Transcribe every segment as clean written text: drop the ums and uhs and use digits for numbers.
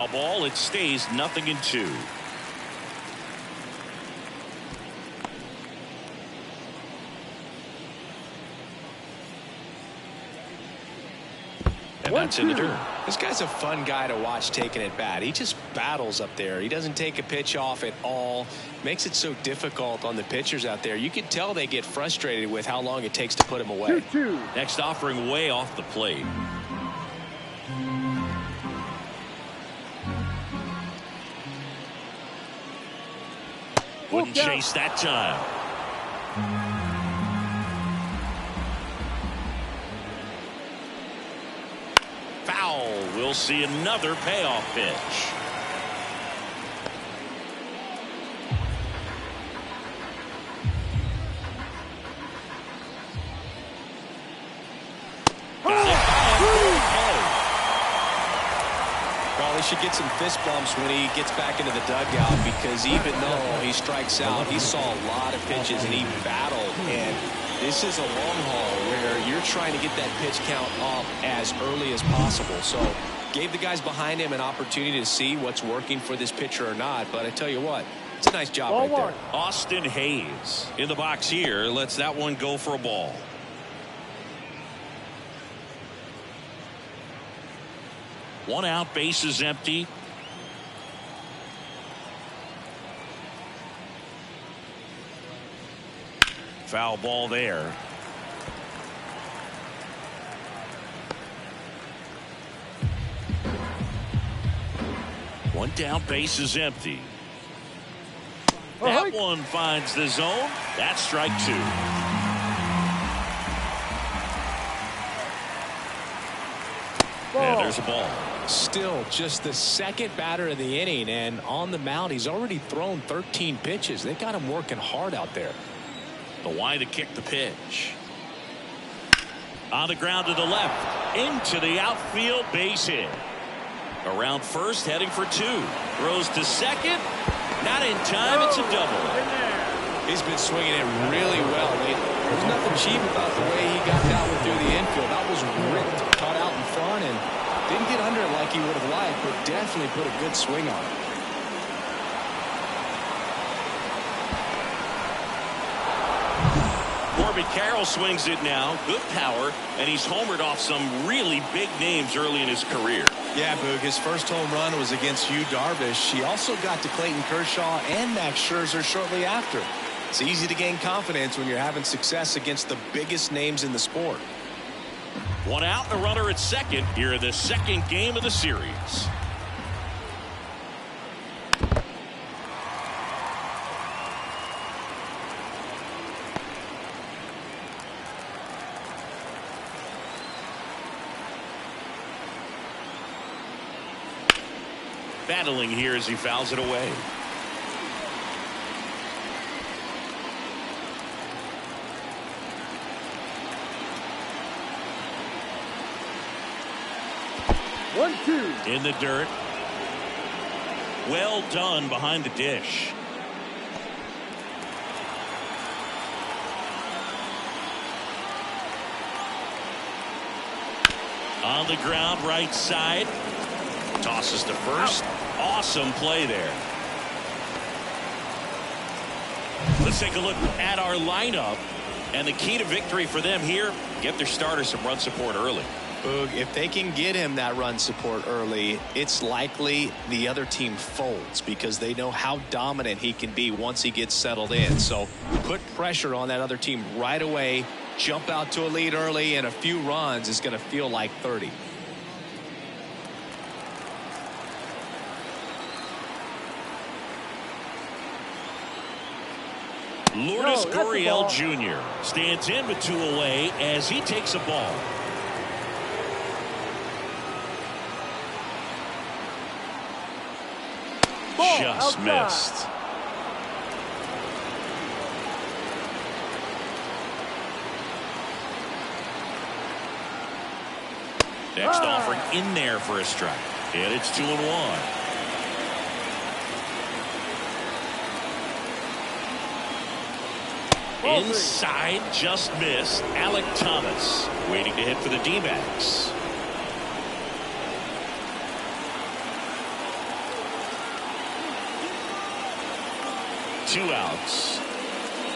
A ball, it stays 0-2. And that's in the dirt. This guy's a fun guy to watch taking at bat. He just battles up there. He doesn't take a pitch off at all. Makes it so difficult on the pitchers out there. You can tell they get frustrated with how long it takes to put him away. 2-2. Next offering way off the plate. Wouldn't chase that time. Foul. We'll see another payoff pitch. He should get some fist bumps when he gets back into the dugout, because even though he strikes out, he saw a lot of pitches and he battled. And this is a long haul where you're trying to get that pitch count up as early as possible. So gave the guys behind him an opportunity to see what's working for this pitcher or not. But I tell you what, it's a nice job right there. Austin Hayes in the box here lets that one go for a ball. One out, bases empty. Foul ball there. One down, bases empty. That one finds the zone. That's strike 2. And there's a ball. Still just the second batter of the inning, and on the mound he's already thrown 13 pitches. They got him working hard out there. The why to kick the pitch. On the ground to the left. Into the outfield, base hit. Around first, heading for 2. Throws to second. Not in time. It's a double. He's been swinging it really well. There's nothing cheap about the way he got that one through the infield. That was ripped, caught out in front, and didn't get under it like he would have liked, but definitely put a good swing on it. Corbin Carroll swings it now. Good power, and he's homered off some really big names early in his career. Yeah, Boog, his first home run was against Yu Darvish. He also got to Clayton Kershaw and Max Scherzer shortly after. It's easy to gain confidence when you're having success against the biggest names in the sport. One out and a runner at second here in the second game of the series. Battling here as he fouls it away. In the dirt. Well done behind the dish. On the ground, right side. Tosses to first. Awesome play there. Let's take a look at our lineup. And the key to victory for them here, get their starter some run support early. Boog, if they can get him that run support early, it's likely the other team folds because they know how dominant he can be once he gets settled in. So put pressure on that other team right away, jump out to a lead early, and a few runs is going to feel like 30. Lourdes Gurriel Jr. stands in with 2 away as he takes a ball. Just missed. Next offering in there for a strike. And it's 2-1. Inside, just missed. Alec Thomas waiting to hit for the D-backs. 2 outs.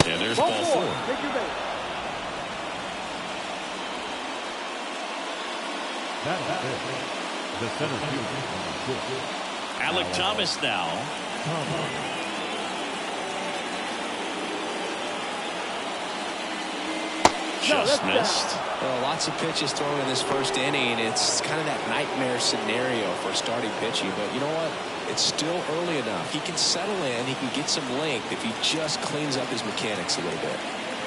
And there's ball 4. The center fielder. Alec Thomas now. Just missed. Well, lots of pitches thrown in this first inning. It's kind of that nightmare scenario for starting pitching. But you know what? It's still early enough. He can settle in. He can get some length if he just cleans up his mechanics a little bit.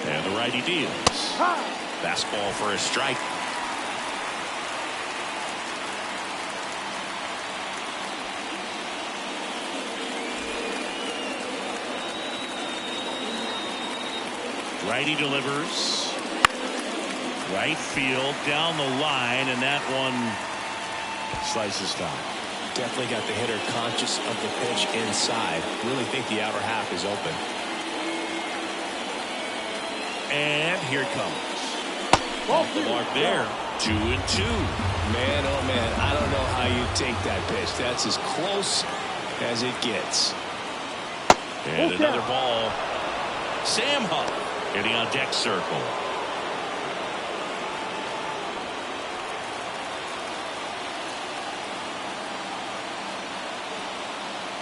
And the righty deals. Fastball for a strike. Righty delivers. Right field down the line, and that one slices foul. Definitely got the hitter conscious of the pitch inside. Really think the outer half is open. And here it comes. Off the mark there. 2-2. Man, oh man, I don't know how you take that pitch. That's as close as it gets. And another ball. Sam Huff getting on deck circle.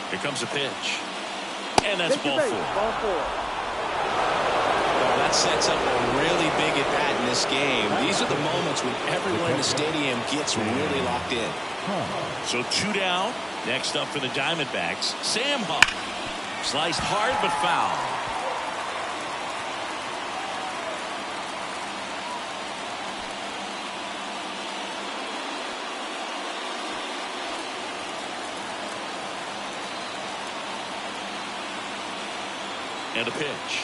Here comes a pitch. And that's ball 4. Well, that sets up a really big at bat in this game. These are the moments when everyone in the stadium gets really locked in. So 2 down. Next up for the Diamondbacks, Sam Huff. Sliced hard but foul. And a pitch.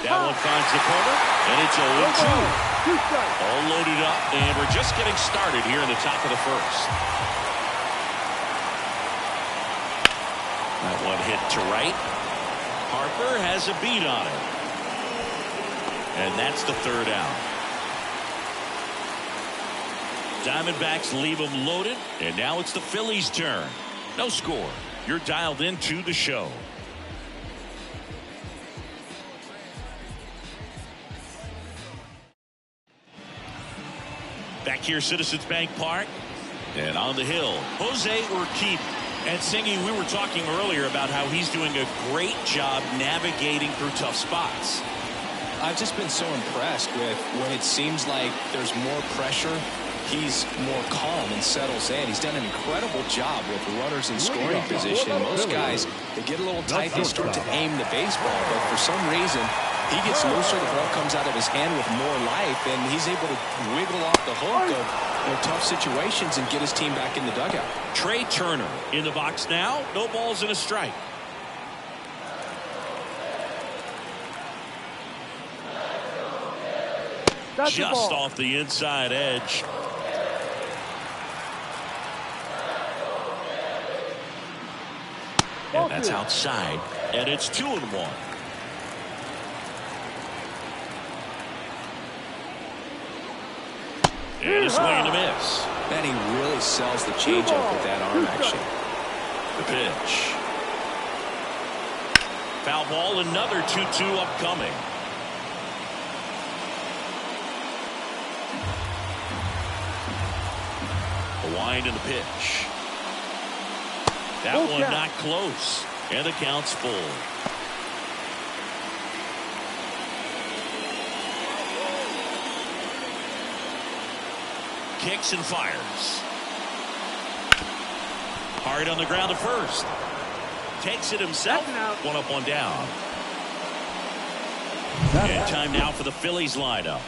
That one finds the corner, and it's 0-2. All loaded up, and we're just getting started here in the top of the first. That one hit to right. Harper has a beat on it. And that's the 3rd out. Diamondbacks leave them loaded, and now it's the Phillies' turn. No score. You're dialed into the show. Back here, Citizens Bank Park. And on the hill, Jose Urquidy. And Singy, we were talking earlier about how he's doing a great job navigating through tough spots. I've just been so impressed with when it seems like there's more pressure, he's more calm and settles in. He's done an incredible job with runners in scoring position. Most guys, they get a little tight, they start to aim the baseball, but for some reason, he gets looser, the ball comes out of his hand with more life, and he's able to wiggle off the hook of tough situations and get his team back in the dugout. Trey Turner in the box now. No balls and a strike. Just off the inside edge. And that's outside, and it's 2-1. And a swing and a miss. And he really sells the changeup with that arm action. The pitch. Foul ball, another 2-2 upcoming. A wind in the pitch. That one not close. And the count's full. Kicks and fires. Hard on the ground to first. Takes it himself. 1 up, 1 down. And time now for the Phillies lineup.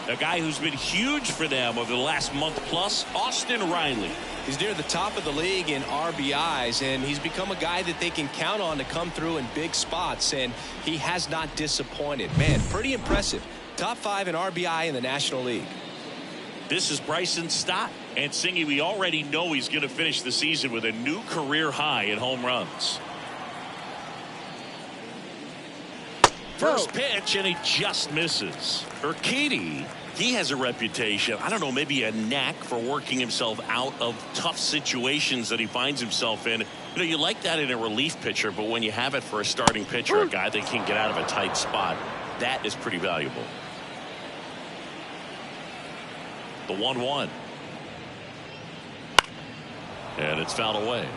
A guy who's been huge for them over the last month plus, Austin Riley. He's near the top of the league in RBIs, and he's become a guy that they can count on to come through in big spots, and he has not disappointed. Man, pretty impressive. Top 5 in RBI in the National League. This is Bryson Stott. And Singy, we already know he's going to finish the season with a new career high in home runs. First pitch, and he just misses. Urquidy He has a reputation, I don't know, maybe a knack for working himself out of tough situations that he finds himself in. You know, you like that in a relief pitcher, but when you have it for a starting pitcher, a guy that can get out of a tight spot, that is pretty valuable. The 1-1. And it's fouled away.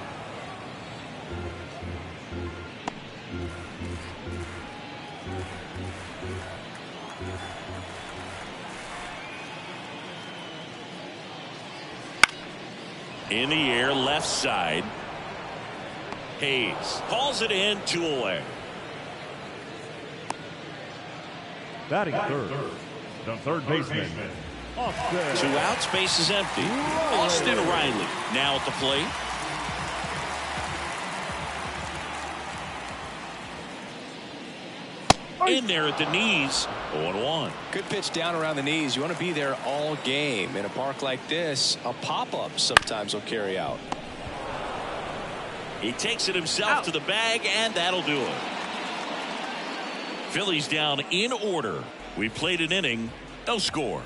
In the air, left side. Hayes calls it in, 2 away. Batting third, the third baseman, Austin. 2 outs, base is empty. Austin Riley now at the plate. In there at the knees. 0-1. Good pitch down around the knees. You want to be there all game. In a park like this, a pop-up sometimes will carry out. He takes it himself to the bag, and that'll do it. Phillies down in order. We played an inning, no score.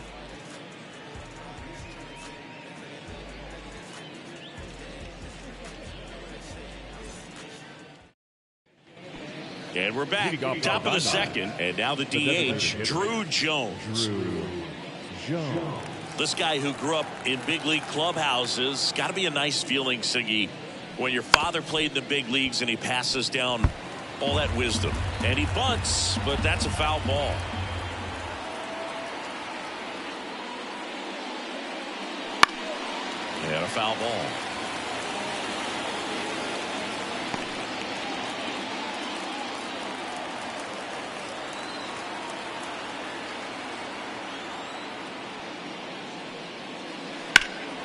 And we're back. Top of the second. And now the DH, Drew Jones. This guy who grew up in big league clubhouses. Got to be a nice feeling, Siggy, when your father played in the big leagues and he passes down all that wisdom. And he bunts, but that's a foul ball. And a foul ball.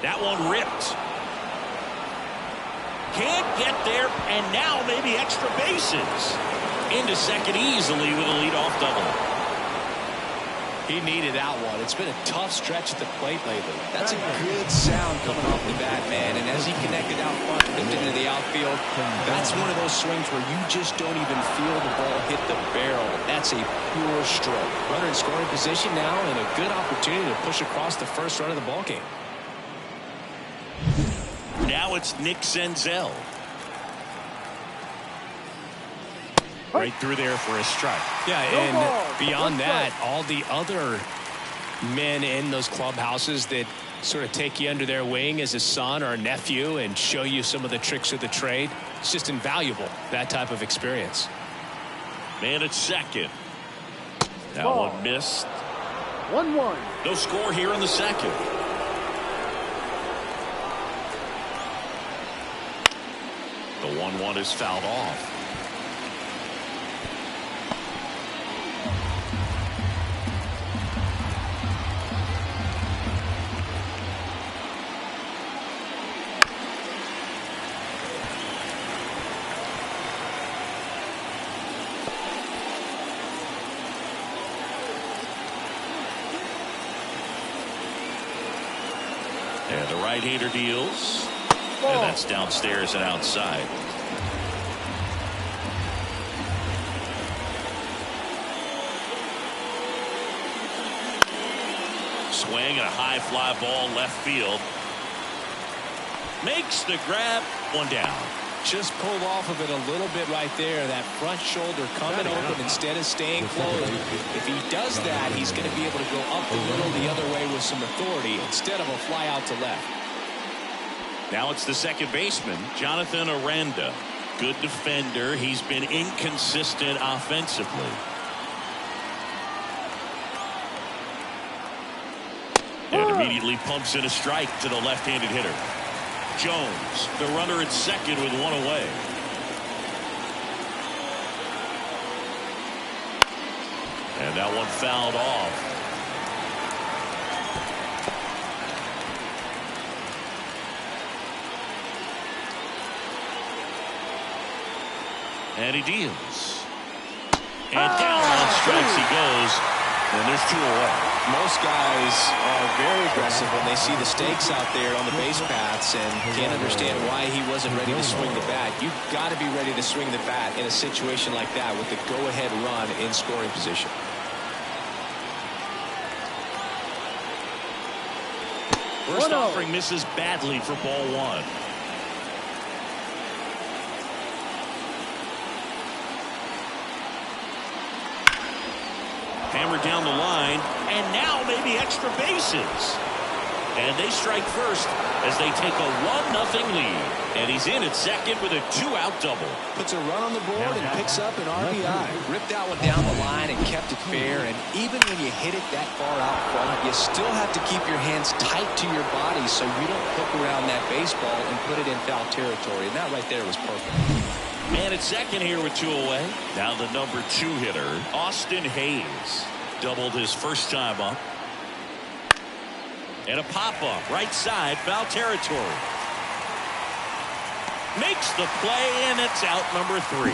That one ripped. Can't get there, and now maybe extra bases. Into second easily with a leadoff double. He needed that one. It's been a tough stretch at the plate lately. That's a good sound coming off the bat, man. And as he connected out front, ripped into the outfield, that's one of those swings where you just don't even feel the ball hit the barrel. That's a pure stroke. Runner in scoring position now, and a good opportunity to push across the first run of the ballgame. Now it's Nick Senzel. Right through there for a strike. Yeah, and beyond that, all the other men in those clubhouses that sort of take you under their wing as a son or a nephew and show you some of the tricks of the trade. It's just invaluable, that type of experience. Man at second. That one missed. 1-1. No score here in the second. The 1-1 is fouled off. And the right-hander deals. And that's downstairs and outside. Swing and a high fly ball left field. Makes the grab. One down. Just pulled off of it a little bit right there. That front shoulder coming open instead of staying closed. If he does that, he's going to be able to go up the middle the other way with some authority instead of a fly out to left. Now it's the second baseman, Jonathan Aranda. Good defender. He's been inconsistent offensively. And immediately pumps in a strike to the left-handed hitter. Jones, the runner at second with one away. And that one fouled off. And he deals. And down on strikes he goes. And there's 2 away. Most guys are very aggressive when they see the stakes out there on the base paths and can't understand why he wasn't ready to swing the bat. You've got to be ready to swing the bat in a situation like that with the go-ahead run in scoring position. First offering misses badly for ball one. Hammered down the line, and now maybe extra bases. And they strike first as they take a 1-0 lead. And he's in at second with a 2-out double. Puts a run on the board and picks up an RBI. Ripped that one down the line and kept it fair. And even when you hit it that far out front, you still have to keep your hands tight to your body so you don't hook around that baseball and put it in foul territory. And that right there was perfect. Man at second here with 2 away. Now the number 2 hitter, Austin Hayes. Doubled his first time up. And a pop-up right side, foul territory. Makes the play, and it's out number 3.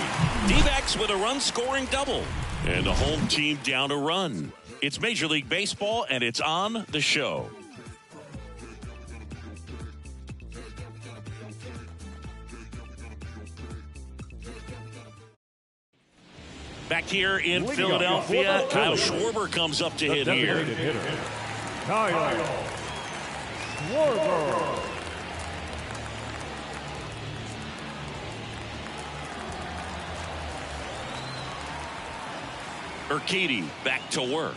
D-backs with a run-scoring double. And the home team down a run. It's Major League Baseball, and it's on the show. Back here in Philadelphia, Kyle Schwarber comes up to hit here. Kyle Schwarber. Urquidy back to work.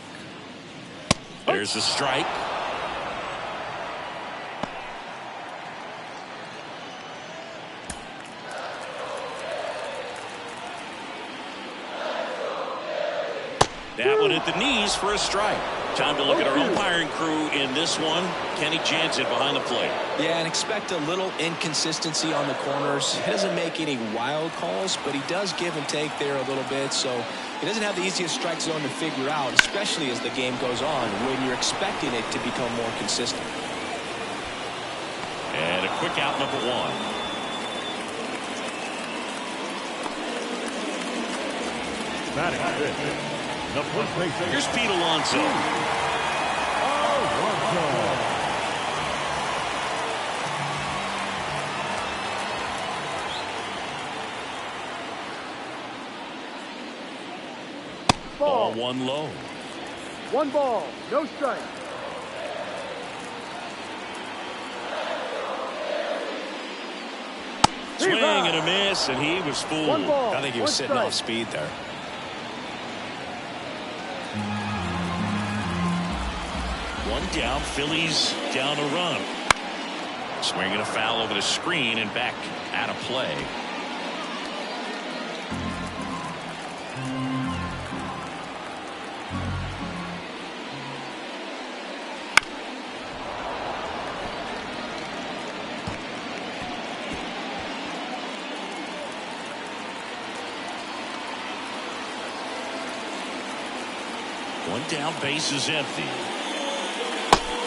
There's a strike. That one at the knees for a strike. Time to look at our umpiring crew in this one. Kenny Jansen behind the plate. Yeah, and expect a little inconsistency on the corners. He doesn't make any wild calls, but he does give and take there a little bit. So he doesn't have the easiest strike zone to figure out, especially as the game goes on when you're expecting it to become more consistent. And a quick out, number 1. Batting fifth. The first baseman. Here's Pete Alonso. Ball 1 low. 1 ball, no strike. Swing and a miss, and he was fooled. 1 ball, I think he was sitting off speed there. One down, Phillies down a run. Swinging a foul over the screen and back out of play. One down, base is empty.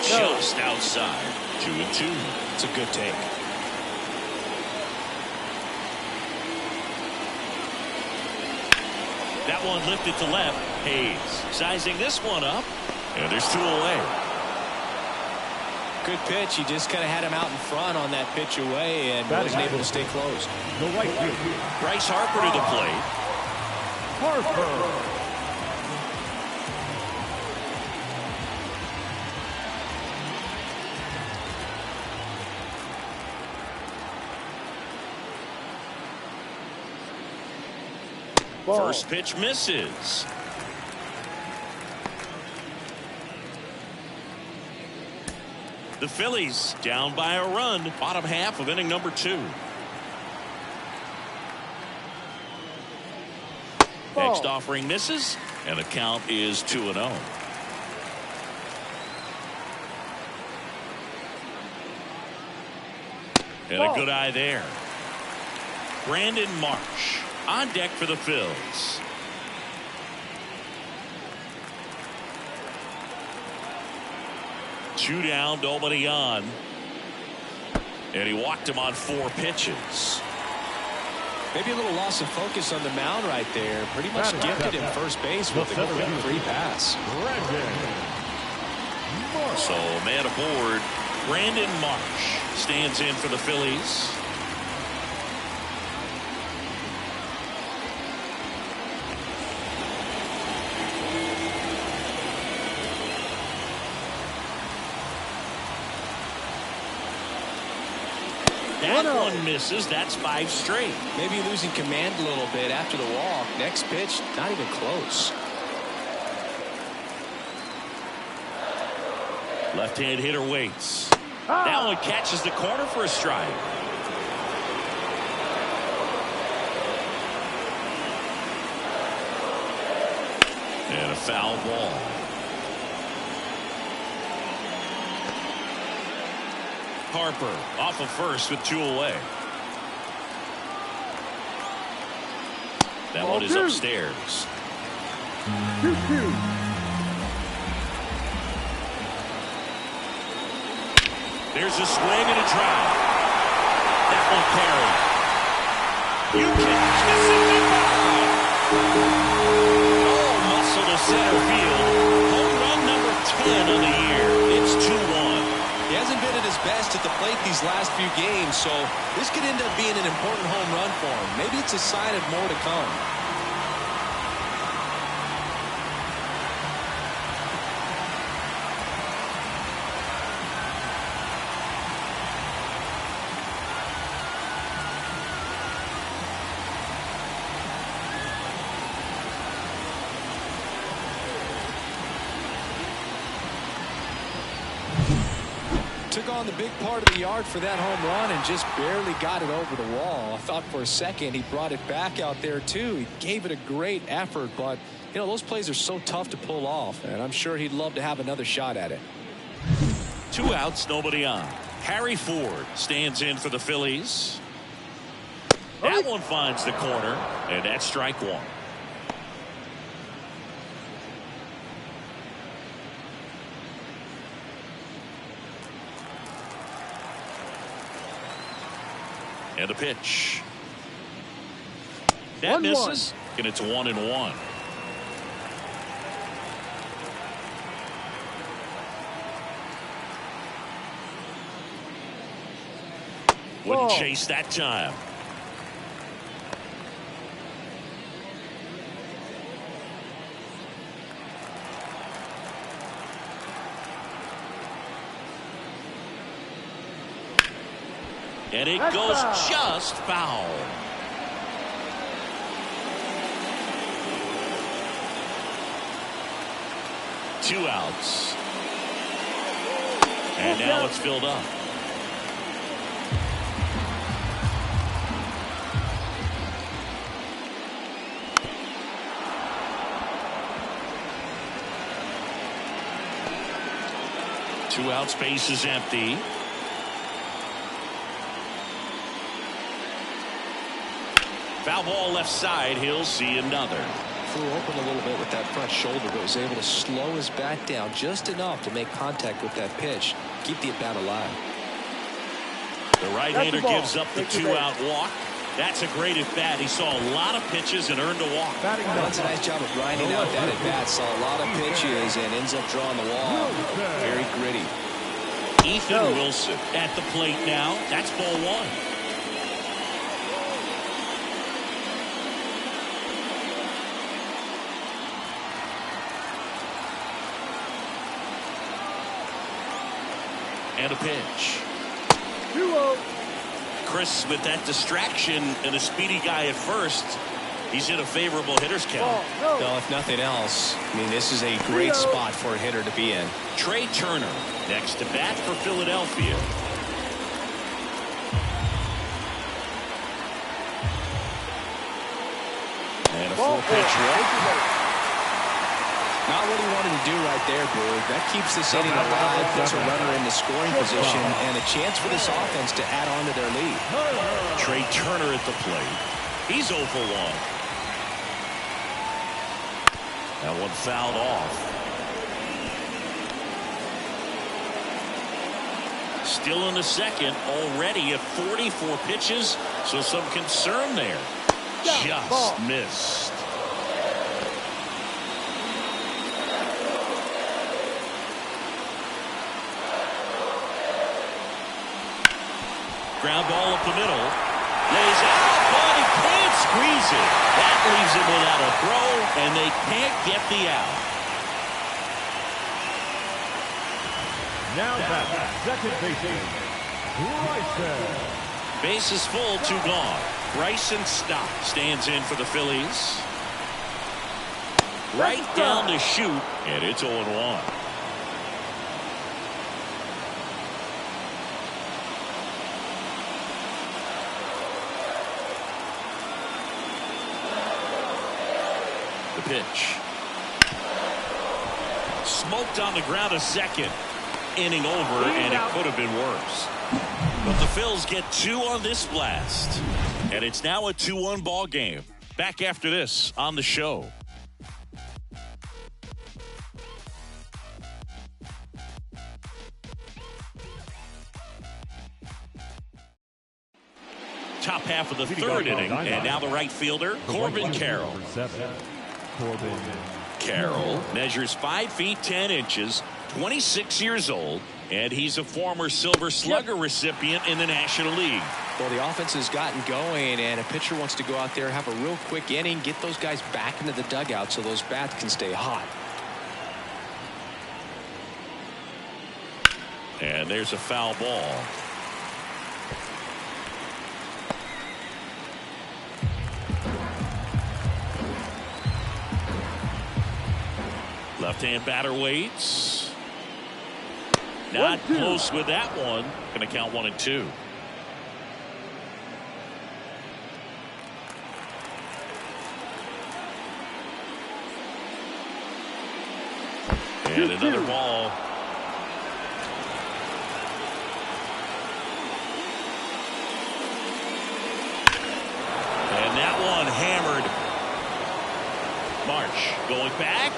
Just outside. 2-2. It's a good take. That one lifted to left. Hayes sizing this one up. And there's 2 away. Good pitch. He just kind of had him out in front on that pitch away and wasn't able to stay close. The right field. Bryce Harper to the plate. Harper. First pitch misses. The Phillies down by a run. Bottom half of inning number 2. Next offering misses, and the count is 2-0. And a good eye there. Brandon Marsh on deck for the Phils. Two down, nobody on. And he walked him on 4 pitches. Maybe a little loss of focus on the mound right there. Pretty much gifted him first base with a quick free pass. So man aboard. Brandon Marsh stands in for the Phillies. That one misses. That's 5 straight. Maybe losing command a little bit after the walk. Next pitch, not even close. Left-hand hitter waits. That one catches the corner for a strike. And a foul ball. Harper off of first with 2 away. That one is upstairs. 2-2. There's a swing and a drive. That one carried. You can kiss it goodbye. Oh, muscle to center field. Home run number 10 of the year. It's 2-1. He hasn't been at his best at the plate these last few games, so this could end up being an important home run for him. Maybe it's a sign of more to come. Took on the big part of the yard for that home run and just barely got it over the wall. I thought for a second he brought it back out there too. He gave it a great effort, but you know those plays are so tough to pull off, and I'm sure he'd love to have another shot at it. 2 outs, nobody on. Harry Ford stands in for the Phillies. That one finds the corner, and that's strike 1. And a pitch. That misses, and it's 1-1. Wouldn't chase that time. And it goes just foul. Two outs. And now it's filled up. Two out, space is empty. Foul ball left side. He'll see another. Flew open a little bit with that front shoulder, but was able to slow his bat down just enough to make contact with that pitch. Keep the at-bat alive. The right-hander gives up the 2-out walk. That's a great at-bat. He saw a lot of pitches and earned a walk. That's a nice job of grinding out that at-bat. Saw a lot of pitches and ends up drawing the wall. Very gritty. Ethan Wilson at the plate now. That's ball 1. And a pitch. 2-0. Chris with that distraction and a speedy guy at first. He's in a favorable hitter's count. No, if nothing else, I mean, this is a great spot for a hitter to be in. Trey Turner next to bat for Philadelphia. And a full pitch walk. Not what he wanted to do right there, Boog. That keeps this inning alive, puts a runner in the scoring position, and a chance for this offense to add on to their lead. Trey Turner at the plate. He's 0 for 1. That one fouled off. Still in the second, already at 44 pitches, so some concern there. Just missed. Ground ball up the middle. Lays out, but he can't squeeze it. That leaves him without a throw, and they can't get the out. Now back, second baseman, Bryson. Base is full, 2 gone. Bryson Stott stands in for the Phillies. Right down the chute, and it's 0-1. The pitch. Smoked on the ground a second. Inning over, and it could have been worse. But the Phils get 2 on this blast. And it's now a 2-1 ball game. Back after this on the show. Top half of the 3rd inning, and now the right fielder, Corbin Carroll. Carroll measures 5 feet 10 inches, 26 years old, and he's a former Silver Slugger recipient in the National League. Well, the offense has gotten going, and a pitcher wants to go out there, have a real quick inning, get those guys back into the dugout so those bats can stay hot. And there's a foul ball. Left-hand batter waits. Not close with that one. Going to count 1 and 2. And another ball. And that one hammered. Marsh going back.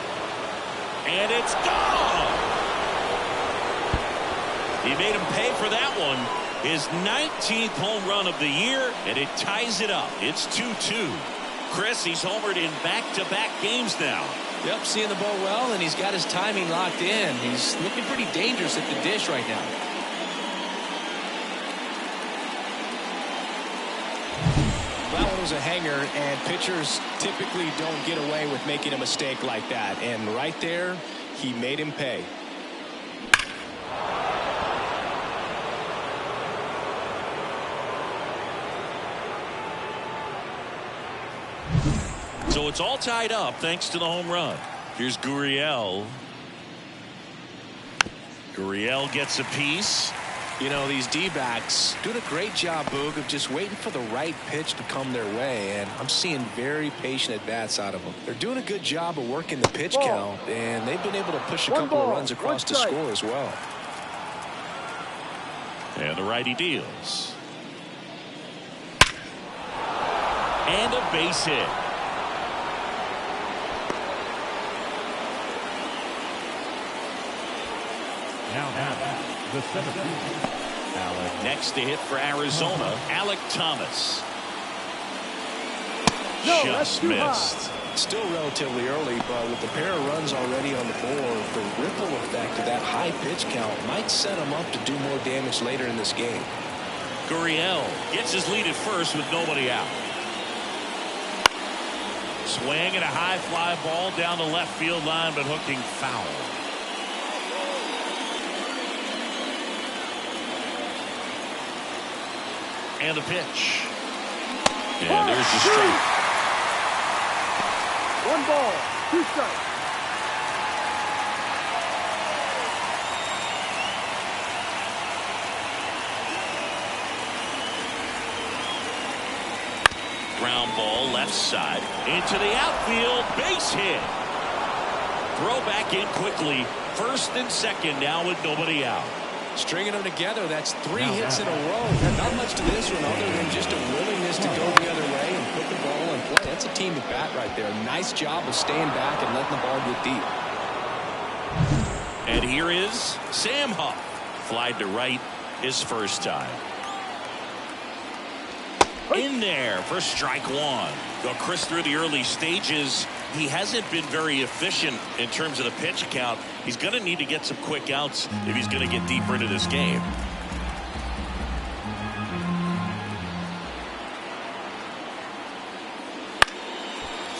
And it's gone. He made him pay for that one. His 19th home run of the year, and it ties it up. It's 2-2. Chris, he's homered in back-to-back games now. Yep, seeing the ball well, and he's got his timing locked in. He's looking pretty dangerous at the dish right now. That one was a hanger, and pitchers typically don't get away with making a mistake like that. And right there, he made him pay. So it's all tied up thanks to the home run. Here's Gurriel. Gurriel gets a piece. You know, these D-backs doing a great job, Boog, of just waiting for the right pitch to come their way, and I'm seeing very patient at-bats out of them. They're doing a good job of working the pitch count, and they've been able to push a couple of runs across the score as well. And the righty deals. And a base hit. Now, the 7th. Next to hit for Arizona, Alec Thomas. Just missed. Still relatively early, but with the pair of runs already on the board, the ripple effect of that high pitch count might set him up to do more damage later in this game. Gurriel gets his lead at first with nobody out. Swing and a high fly ball down the left field line, but hooking foul. And the pitch. And there's the strike. 1 ball, 2 strikes. Ground ball left side into the outfield, base hit. Throw back in quickly. First and second now with nobody out. Stringing them together, that's 3 hits in a row. Not much to this one other than just a willingness to go the other way and put the ball in play. That's a team at bat right there. Nice job of staying back and letting the ball get deep. And here is Sam Huff. Flied to right his first time. In there for strike 1. Well, Chris, through the early stages, he hasn't been very efficient in terms of the pitch count. He's going to need to get some quick outs if he's going to get deeper into this game.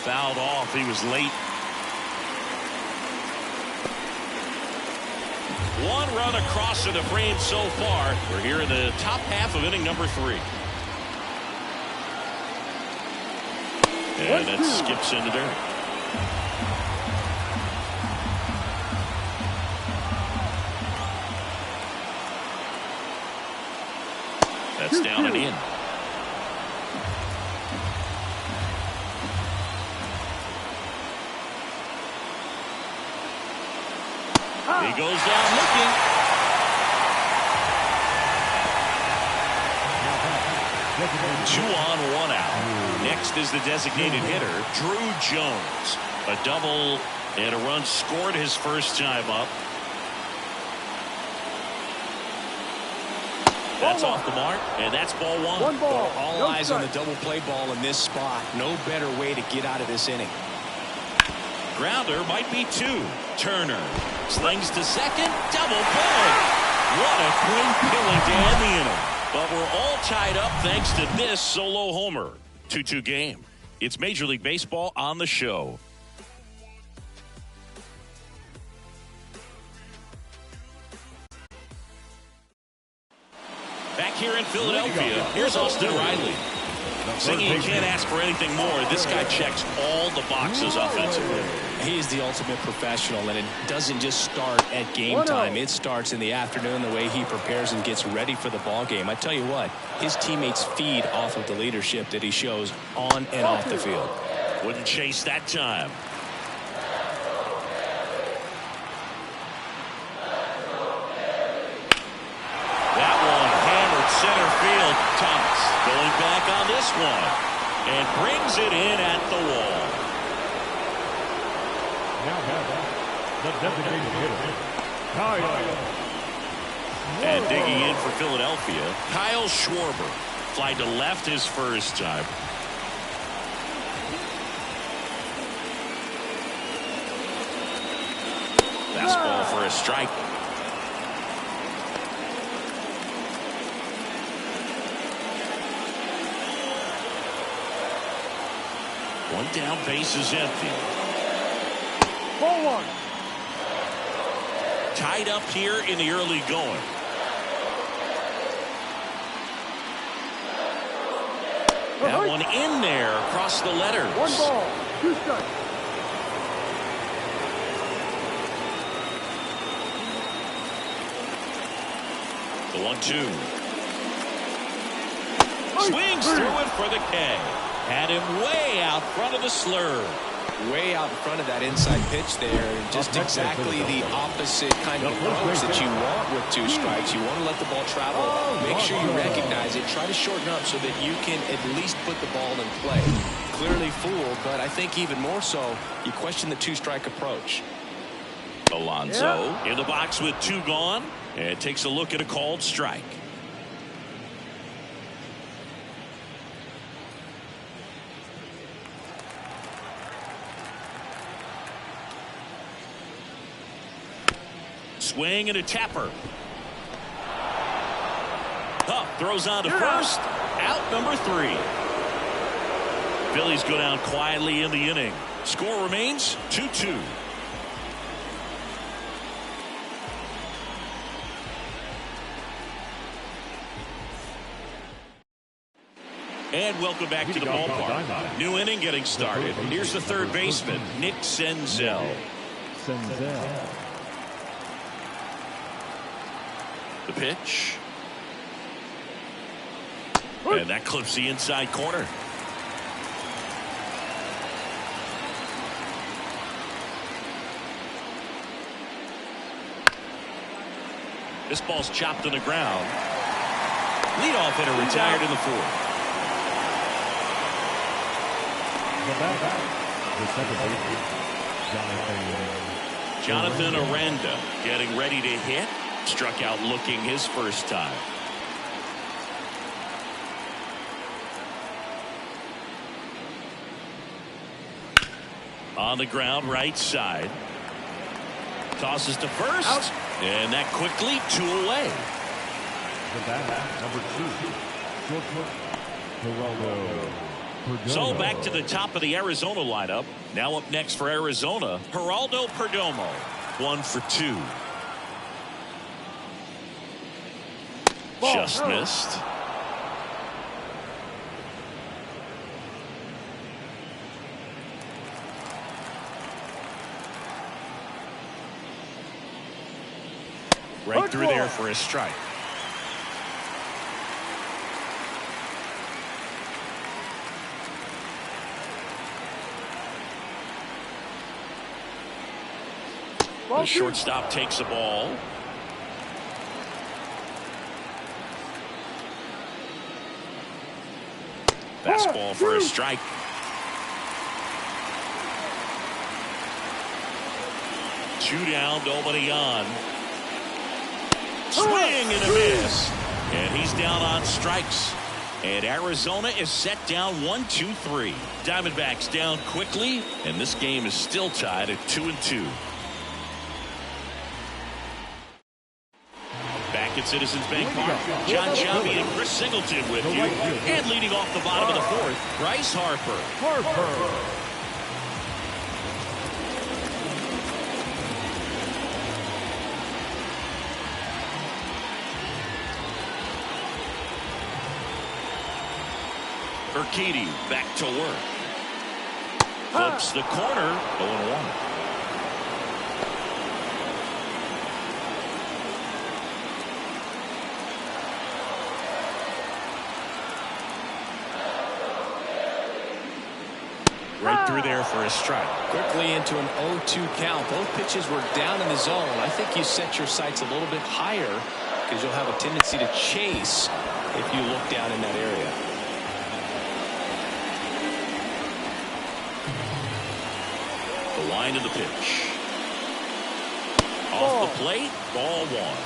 Fouled off. He was late. 1 run across to the frame so far. We're here in the top half of inning number 3. And it skips into dirt. That's down and in. He goes down looking. Two on, one out. Next is the designated hitter, Drew Jones. A double and a run scored his first time up. That's off the mark, and that's ball one. One ball. All No eyes strike. on the double play ball in this spot. No better way to get out of this inning. Grounder might be two. Turner slings to second. Double play. What a great killing to end the inning. But we're all tied up thanks to this solo homer. 2-2 game. It's Major League Baseball on the show. Back here in Philadelphia, here's Austin Riley. Saying you can't ask for anything more. This guy checks all the boxes offensively. He is the ultimate professional, and it doesn't just start at game time. It starts in the afternoon, the way he prepares and gets ready for the ball game. I tell you what, his teammates feed off of the leadership that he shows on and off the field. Wouldn't chase that time. That one hammered center field. Thomas going back on this one and brings it in at the wall. Now the designated hitter, Kyle. And digging in for Philadelphia, Kyle Schwarber. Fly to left his first time. Fastball for a strike. One down, base is empty. Ball one. Tied up here in the early going. That one in there across the letters. One ball. Two strikes. The 1-2. Swings through it for the K. Had him way out front of the slur. Way out in front of that inside pitch there. Just exactly the opposite kind of approach that you want with two strikes. You want to let the ball travel. Make sure you recognize it. Try to shorten up so that you can at least put the ball in play. Clearly fooled, but I think even more so, you question the two-strike approach. Alonso in the box with two gone and takes a look at a called strike. Swing and a tapper. Up, throws on to first. Out number 3. Phillies go down quietly in the inning. Score remains 2-2. And welcome back to the ballpark. New inning getting started. Here's the third baseman, Nick Senzel. The pitch. And that clips the inside corner. This ball's chopped to the ground. Leadoff hitter retired in the fourth. The second baseman, Jonathan Aranda getting ready to hit. Struck out looking his first time. On the ground, right side. Tosses to first. Out. And that quickly 2 away. The batter, number 2, Geraldo Perdomo. So back to the top of the Arizona lineup. Now up next for Arizona, Geraldo Perdomo. 1 for 2. Just missed. Right through there for a strike. The shortstop takes the ball. Fastball for a strike. Two down, nobody on. Swing and a miss. And he's down on strikes. And Arizona is set down 1-2-3. Diamondbacks down quickly, and this game is still tied at 2-2. Back at Citizens Bank Park, John Giambi and Chris Singleton with you. And leading off the bottom of the fourth, Bryce Harper. Urquidy back to work. Flips the corner, 0-1. Right through there for a strike. Quickly into an 0-2 count. Both pitches were down in the zone. I think you set your sights a little bit higher because you'll have a tendency to chase if you look down in that area. The line of the pitch. Off the plate, ball one.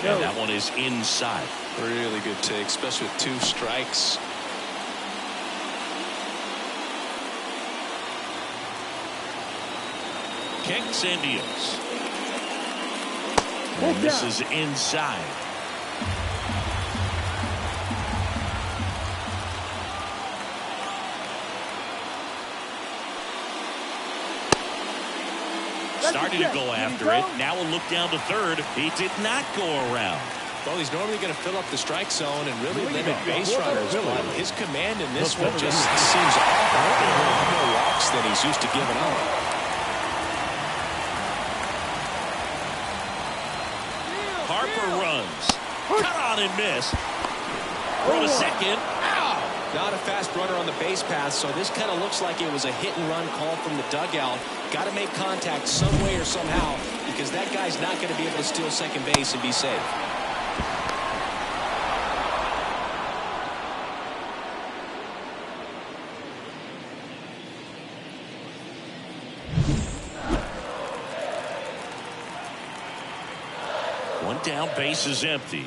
And that one is inside. Really good take, especially with two strikes. Kicks and deals. And this is inside. Starting to go after it. Now we'll look down to third. He did not go around. Well, he's normally going to fill up the strike zone and really limit base runners, but his command in this one just seems off out there. More walks than he's used to giving up. Harper runs. Cut on and miss. Throw to second. Not a fast runner on the base pass, so this kind of looks like it was a hit-and-run call from the dugout. Got to make contact some way or somehow because that guy's not going to be able to steal second base and be safe. One down, base is empty.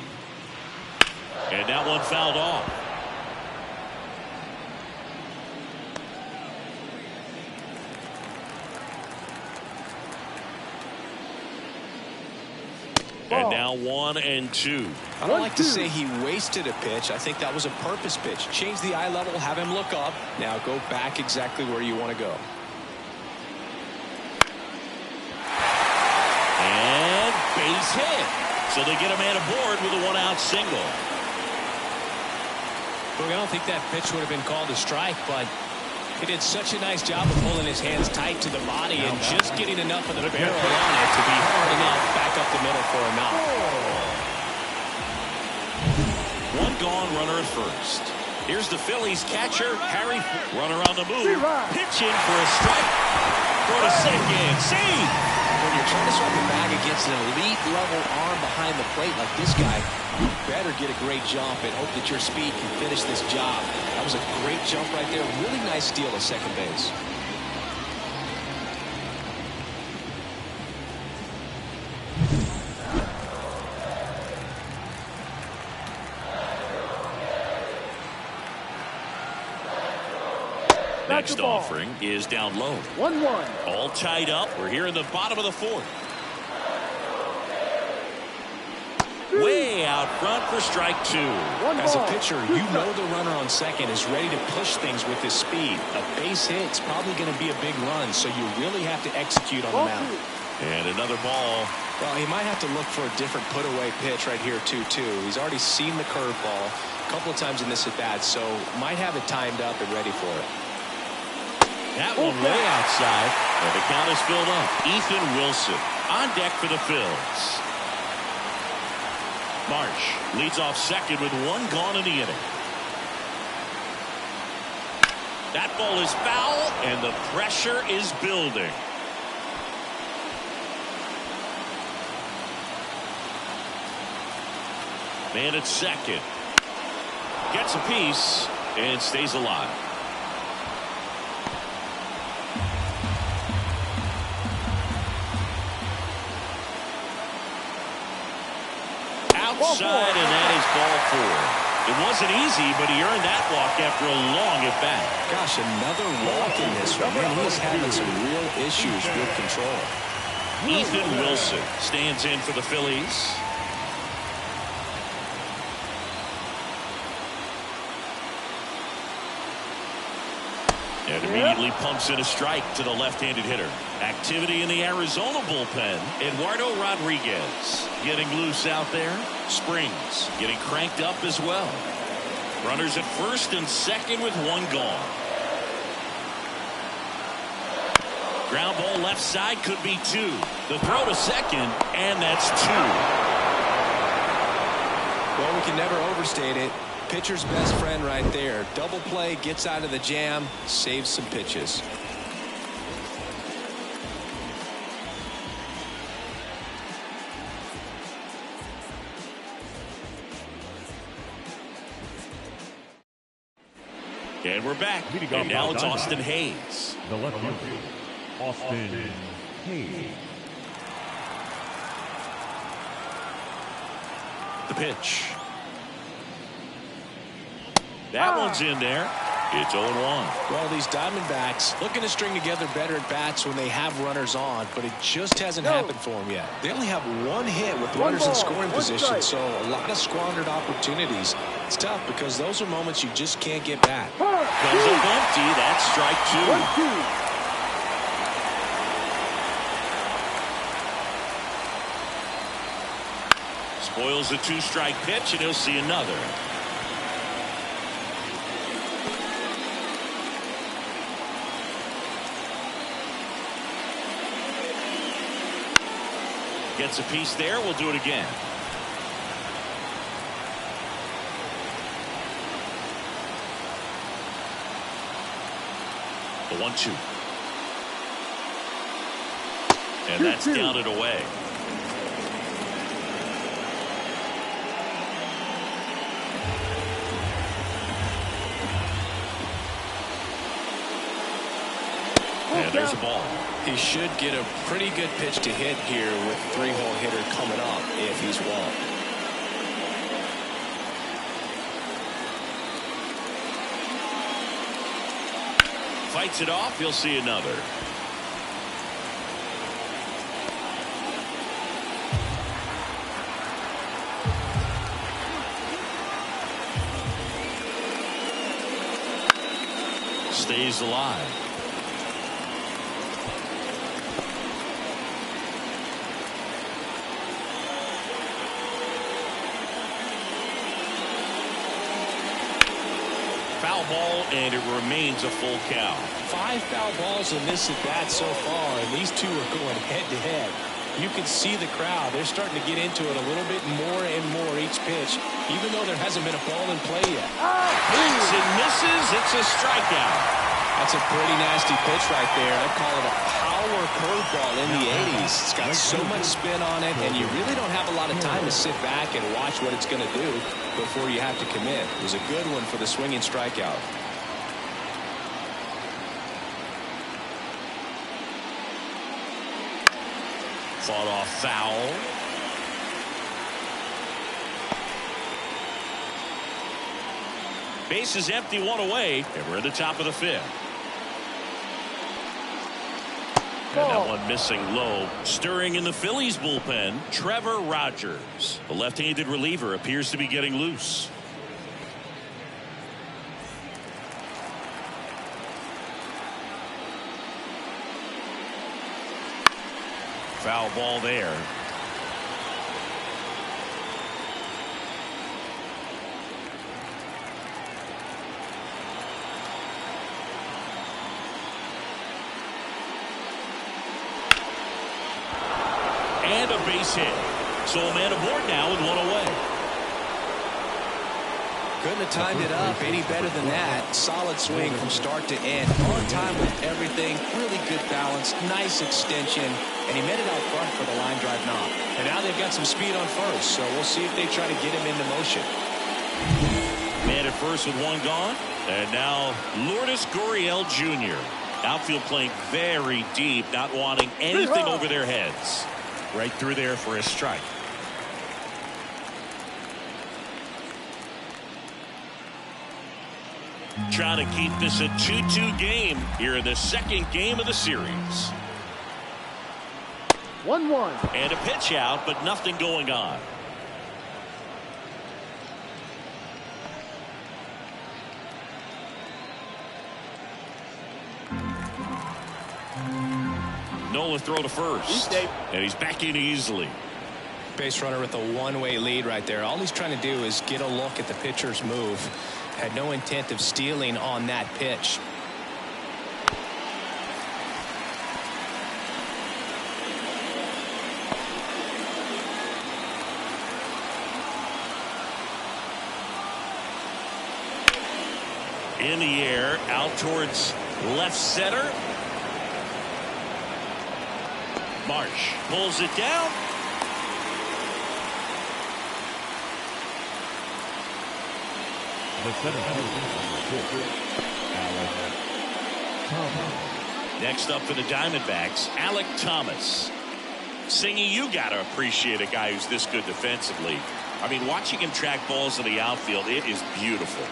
And that one fouled off. And now 1-2. I don't like to say he wasted a pitch. I think that was a purpose pitch. Change the eye level, have him look up. Now go back exactly where you want to go. And base hit. So they get a man aboard with a one-out single. Look, I don't think that pitch would have been called a strike, but he did such a nice job of pulling his hands tight to the body and just getting enough of the barrel on it to be hard enough back up the middle for a knock. One gone, runner at first. Here's the Phillies catcher, Harry. Runner on the move. Pitching for a strike. Throw to second. Save. When you're trying to swap the bag against an elite level arm behind the plate like this guy, you better get a great jump and hope that your speed can finish this job. That was a great jump right there. Really nice steal at second base. Next offering is down low. 1-1. All tied up. We're here in the bottom of the fourth. Way out front for strike two. As a pitcher, you know the runner on second is ready to push things with his speed. A base hit's probably going to be a big run, so you really have to execute on the mound. And another ball. Well, he might have to look for a different put-away pitch right here, 2-2. He's already seen the curveball a couple of times in this at-bat, so might have it timed up and ready for it. That one way outside. And the count is filled up. Ethan Wilson on deck for the Phillies. Marsh leads off second with one gone in the inning. That ball is foul, and the pressure is building. Man at second. Gets a piece and stays alive. Outside, and that is ball 4. It wasn't easy, but he earned that walk after a long at bat. Gosh, another walk in this one. Man, he's having some real issues with control. Ethan Wilson stands in for the Phillies. And immediately pumps in a strike to the left-handed hitter. Activity in the Arizona bullpen. Eduardo Rodriguez getting loose out there. Springs getting cranked up as well. Runners at first and second with one gone. Ground ball left side, could be 2. The throw to second, and that's 2. Well, we can never overstate it. Pitcher's best friend right there. Double play, gets out of the jam, saves some pitches. And we're back. And now it's Austin Hayes. The left fielder, Austin Hayes. The pitch. That one's in there. It's 0-1. Well, these Diamondbacks looking to string together better at bats when they have runners on, but it just hasn't happened for them yet. They only have one hit with runners in scoring position, so a lot of squandered opportunities. It's tough because those are moments you just can't get back. Goes up empty. That's strike 2. Spoils the 2-strike pitch, and he'll see another. Gets a piece there. We'll do it again. The 1-2. And that's down and away. And there's a ball. He should get a pretty good pitch to hit here with 3-hole hitter coming up if he's walked. Fights it off. You'll see another. Stays alive. Foul ball, and it remains a full count. 5 foul balls in this at bat so far, and these two are going head to head. You can see the crowd. They're starting to get into it a little bit more and more each pitch, even though there hasn't been a ball in play yet. Hits and misses. It's a strikeout. That's a pretty nasty pitch right there. I call it a power curveball in the 80s. It's got so much spin on it, and you really don't have a lot of time to sit back and watch what it's going to do before you have to commit. It was a good one for the swinging strikeout. Fought off foul. Base is empty, 1 away, and we're at the top of the 5th. And that one missing low. Stirring in the Phillies bullpen, Trevor Rogers. The left-handed reliever appears to be getting loose. Foul ball there. a base hit. So a man aboard now with one away. Couldn't have timed it up any better than that. Solid swing from start to end. On time with everything. Really good balance. Nice extension. And he met it out front for the line drive knock. And now they've got some speed on first. So we'll see if they try to get him into motion. Man at first with one gone. And now Lourdes Gurriel Jr. Outfield playing very deep. Not wanting anything over their heads. Right through there for a strike. Trying to keep this a 2-2 game here in the second game of the series. 1-1. And a pitch out, but nothing going on. Nola throw to first. And he's back in easily. Base runner with a one-way lead right there. All he's trying to do is get a look at the pitcher's move. Had no intent of stealing on that pitch. In the air, out towards left center. Marsh pulls it down. The center fielder, Next up for the Diamondbacks, Alek Thomas. Singy, you got to appreciate a guy who's this good defensively. I mean, watching him track balls in the outfield, it is beautiful.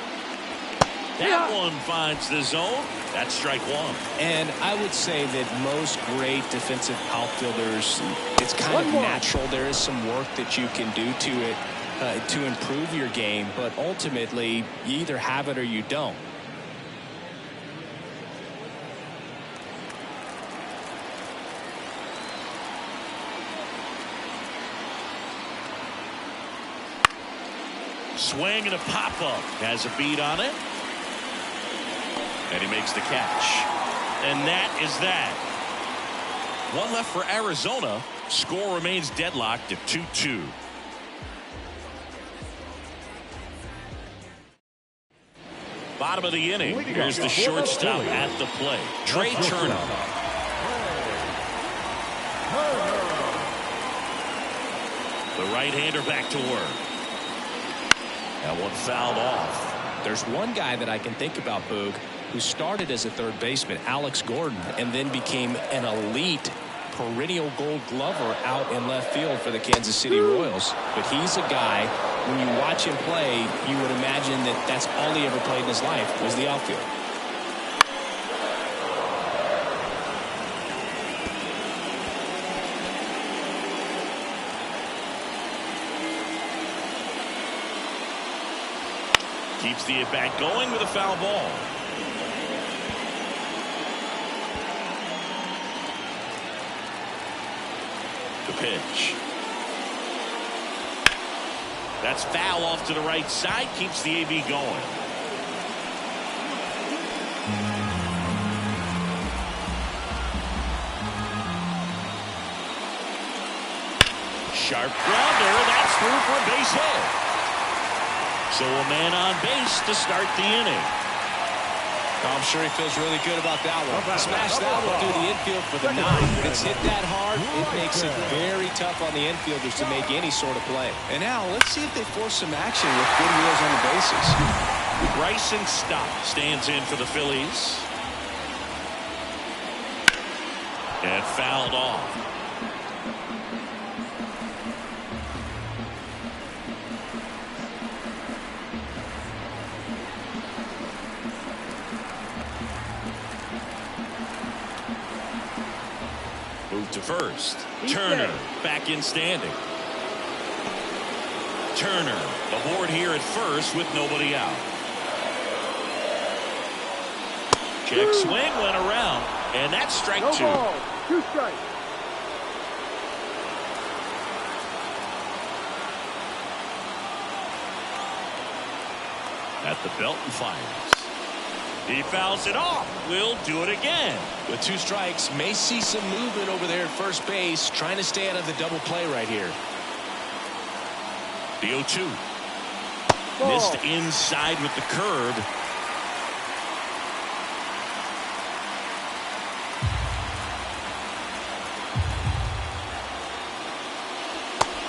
That one finds the zone. That's strike one. And I would say that most great defensive outfielders, it's kind of natural. There is some work that you can do to it to improve your game, but ultimately you either have it or you don't. Swing and a pop-up. Has a beat on it. And he makes the catch. And that is that. One left for Arizona. Score remains deadlocked at 2-2. Bottom of the inning. Here's the shortstop at the plate. Trey Turner. The right-hander back to work. That one fouled off. There's one guy that I can think about, Boog, who started as a third baseman, Alex Gordon, and then became an elite perennial gold glover out in left field for the Kansas City Royals. But he's a guy, when you watch him play, you would imagine that that's all he ever played in his life was the outfield. Keeps the at-bat going with a foul ball. The pitch. That's foul off to the right side. Keeps the AB going. Sharp grounder. That's through for a base hit. So a man on base to start the inning. I'm sure he feels really good about that one. Smash that one through the infield for the 9. When it's hit that hard, it makes it very tough on the infielders to make any sort of play. And now let's see if they force some action with good wheels on the bases. Bryson Stott stands in for the Phillies. And fouled off. Move to first. Turner back in standing. Turner aboard here at first with nobody out. Check swing went around, and that's strike two. Ball. 2 strikes. At the belt and fires. He fouls it off. We'll do it again. With 2 strikes, may see some movement over there at first base, trying to stay out of the double play right here. The 0-2. Ball. Missed inside with the curve.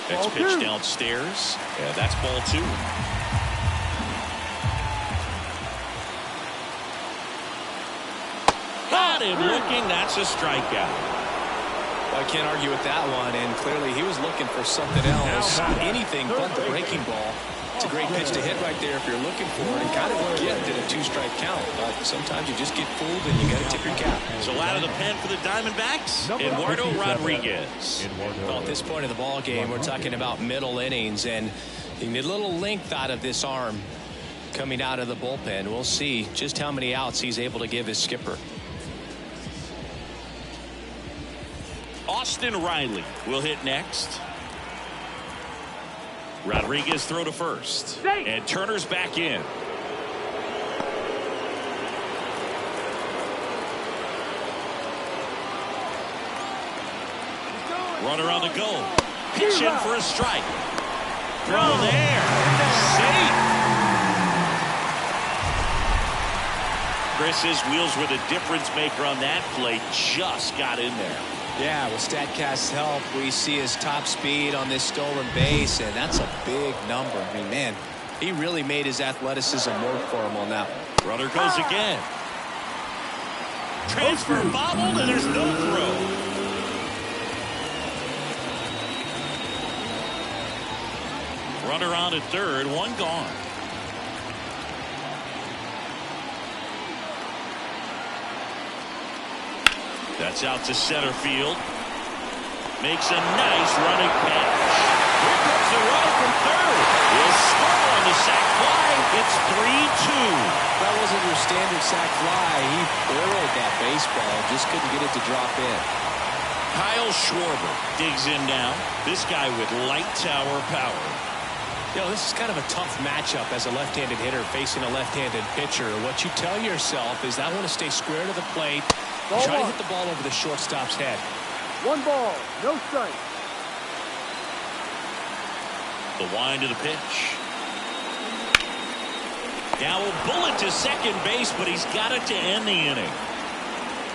Next Ball pitch 2. downstairs. Yeah, that's ball 2. Got him looking. That's a strikeout. Well, I can't argue with that one, and clearly he was looking for something else. Anything but the breaking ball. It's a great pitch to hit right there if you're looking for it, and kind of a gift at a 2-strike count. But sometimes you just get fooled and you got to tip your cap. So out of the pen for the Diamondbacks, Eduardo Rodriguez. Well, at this point of the ball game, we're talking about middle innings, and you need a little length out of this arm coming out of the bullpen. We'll see just how many outs he's able to give his skipper. Austin Riley will hit next. Rodriguez throw to first. And Turner's back in. Runner on the go. Pitch in for a strike. Throw there. Safe. Chris's wheels were the difference maker on that play. Just got in there. Yeah, with StatCast's help, we see his top speed on this stolen base, and that's a big number. I mean, man, he really made his athleticism work for him on that one. Runner goes again. Transfer bobbled, and there's no throw. Runner on at third, 1 gone. That's out to center field. Makes a nice running catch. Here comes the runner from third. He'll score on the sac fly. It's 3-2. That wasn't your standard sac fly. He burrowed that baseball. Just couldn't get it to drop in. Kyle Schwarber digs in now. This guy with light tower power. You know, this is kind of a tough matchup as a left-handed hitter facing a left-handed pitcher. What you tell yourself is I want to stay square to the plate. Try to hit the ball over the shortstop's head. 1 ball, no strike. The wind of the pitch. Now a bullet to second base, but he's got it to end the inning.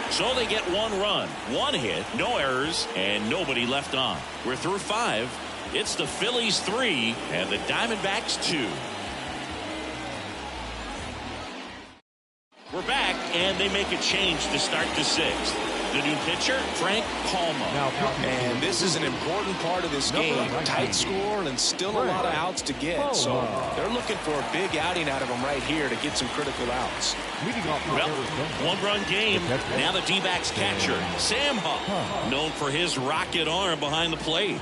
So they get 1 run, 1 hit, no errors, and nobody left on. We're through 5. It's the Phillies 3 and the Diamondbacks 2. We're back, and they make a change to start the 6th. The new pitcher, Frank Palma. And this is an important part of this game. Tight score and still a lot of outs to get. So they're looking for a big outing out of them right here to get some critical outs. Well, 1-run game. Now the D-backs catcher, Sam Huff, known for his rocket arm behind the plate.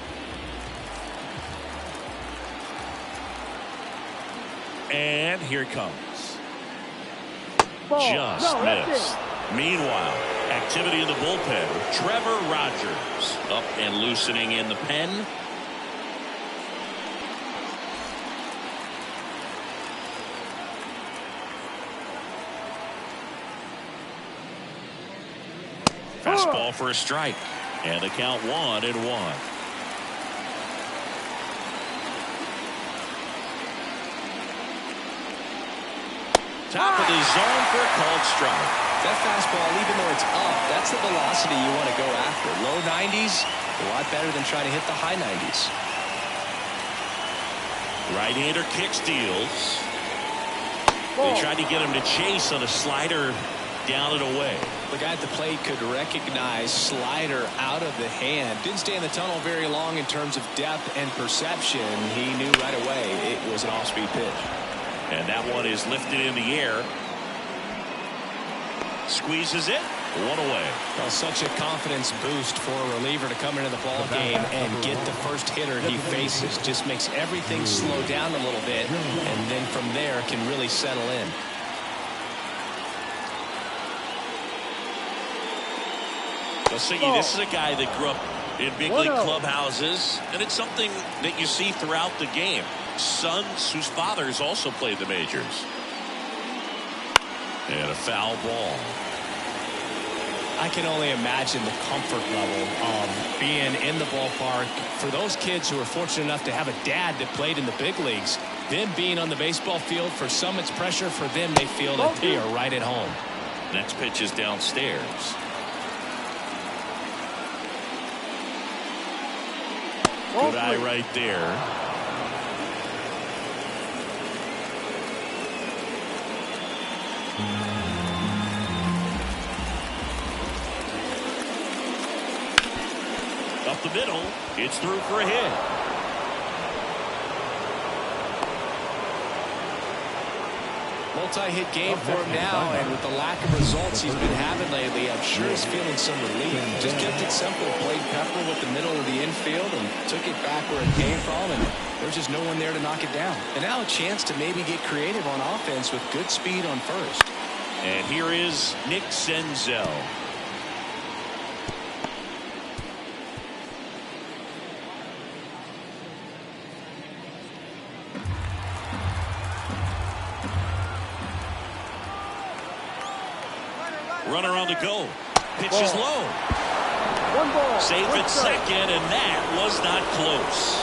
And here it comes. Just missed. Meanwhile, activity in the bullpen. Trevor Rogers up and loosening in the pen. Fastball for a strike. And the count 1-1. Top of the zone for a called strike. That fastball, even though it's up, that's the velocity you want to go after. Low 90s, a lot better than trying to hit the high 90s. Right-hander kick steals. They tried to get him to chase on a slider down and away. The guy at the plate could recognize slider out of the hand. Didn't stay in the tunnel very long in terms of depth and perception. He knew right away it was an off-speed pitch. And that one is lifted in the air. Squeezes it. 1 away. Well, such a confidence boost for a reliever to come into the ball game and get the first hitter he faces. Just makes everything slow down a little bit, and then from there can really settle in. This is a guy that grew up in big league clubhouses, and it's something that you see throughout the game. Sons whose fathers also played the majors. And a foul ball. I can only imagine the comfort level of being in the ballpark for those kids who are fortunate enough to have a dad that played in the big leagues. Them being on the baseball field, for some it's pressure. For them, they feel that they are right at home. Next pitch is downstairs. Good eye right there. Up the middle, it's through for a hit. Multi-hit game for him now, and with the lack of results he's been having lately, I'm sure he's feeling some relief. Just kept it simple, played pepper with the middle of the infield and took it back where it came from, and there's just no one there to knock it down. And now a chance to maybe get creative on offense with good speed on first. And here is Nick Senzel. Runner on the go. Pitch is low. One ball. Safe at second, and that was not close.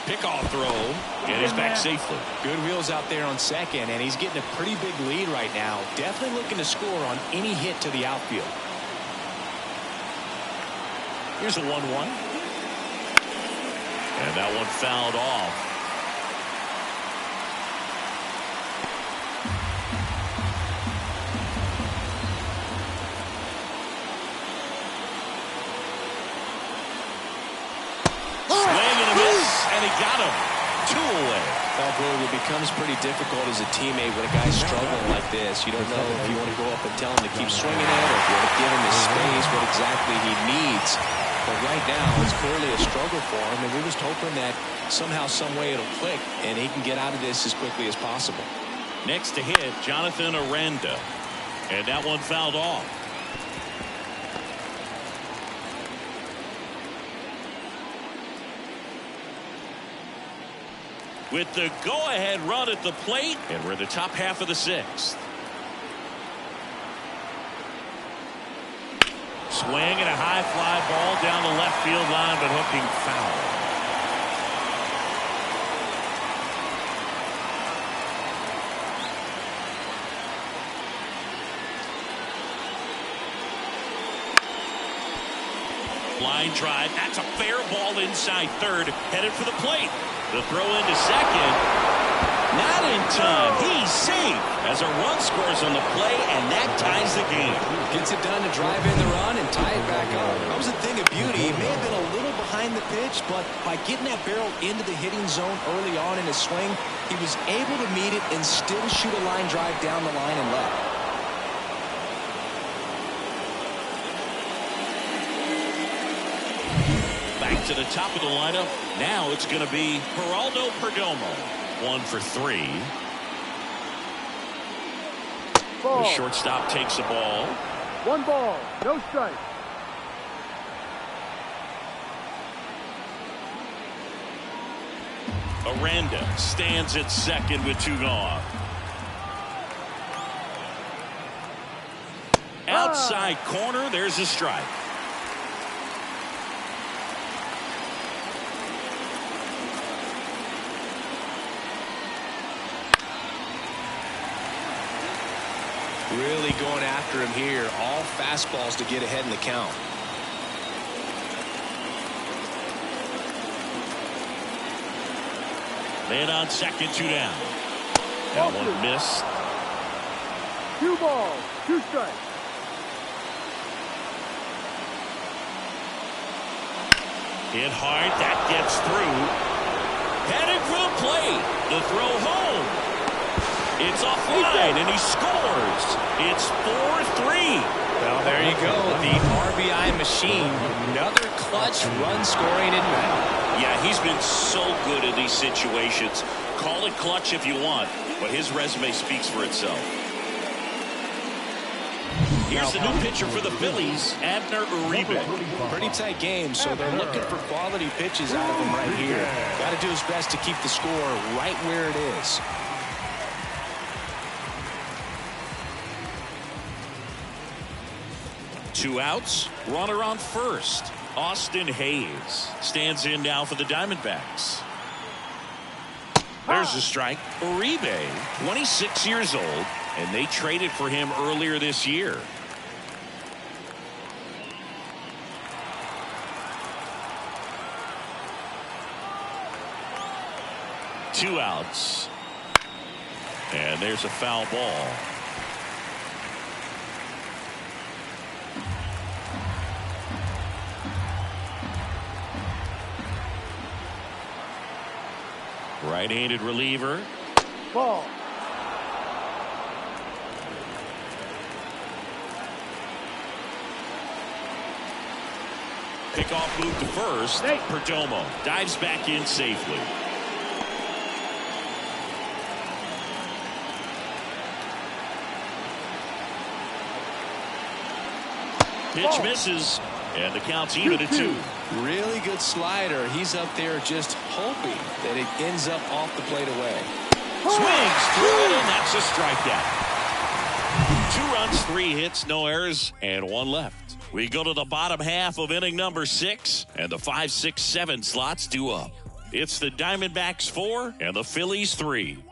Pickoff throw, and he's back safely. Good wheels out there on second, and he's getting a pretty big lead right now. Definitely looking to score on any hit to the outfield. Here's a 1-1. And that one fouled off. Swing and a miss, and he got him. 2 away. Well, Boog, it becomes pretty difficult as a teammate when a guy's struggling like this. You don't know if you want to go up and tell him to keep swinging it, or if you want to give him his space, what exactly he needs. But right now, it's clearly a struggle for him, and we're just hoping that somehow, some way it'll click, and he can get out of this as quickly as possible. Next to hit, Jonathan Aranda. And that one fouled off. With the go-ahead run at the plate, and we're in the top half of the 6th. Swing and a high fly ball down the left field line, but hooking foul. Line drive. That's a fair ball inside third. Headed for the plate. The throw into second. Not in time. He's safe as a run scores on the play, and that ties the game. Gets it done to drive in the run and tie it back up. That was a thing of beauty. He may have been a little behind the pitch, but by getting that barrel into the hitting zone early on in his swing, he was able to meet it and still shoot a line drive down the line and left. Back to the top of the lineup. Now it's going to be Geraldo Perdomo. 1 for 3. Ball. The shortstop takes the ball. 1 ball, no strike. Aranda stands at second with 2 gone. Outside corner, there's a strike. Really going after him here. All fastballs to get ahead in the count. Man on second, 2 down. That one missed. 2 balls, 2 strikes. Hit hard, that gets through. Headed for the plate. The throw home. It's offline, and he scores. It's 4-3. Well, there you go. The RBI machine. Another clutch run scoring at bat. Yeah, he's been so good in these situations. Call it clutch if you want, but his resume speaks for itself. Here's the new pitcher for the Phillies, Abner Uribe. Pretty tight game, so they're looking for quality pitches out of him right here. Got to do his best to keep the score right where it is. Two outs, runner on first. Austin Hayes stands in now for the Diamondbacks. There's a strike. Uribe, 26 years old, and they traded for him earlier this year. Two outs. And there's a foul ball. Right-handed reliever. Ball. Pickoff move to first. Perdomo dives back in safely. Pitch misses, and the count's even at 2. Really good slider. He's up there just hoping that it ends up off the plate away. Swings through it, and that's a strikeout. 2 runs, 3 hits, no errors, and 1 left. We go to the bottom half of inning number 6, and the 5, 6, 7 slots due up. It's the Diamondbacks 4 and the Phillies 3.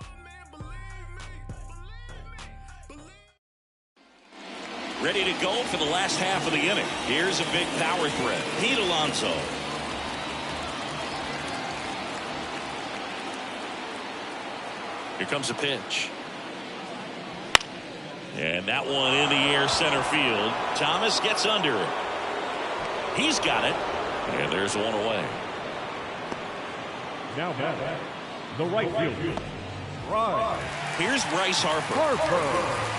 Ready to go for the last half of the inning. Here's a big power threat. Pete Alonso. Here comes a pitch. And that one in the air center field. Thomas gets under it. He's got it. And there's one away. Now batting, the right fielder, Bryce. Here's Bryce Harper.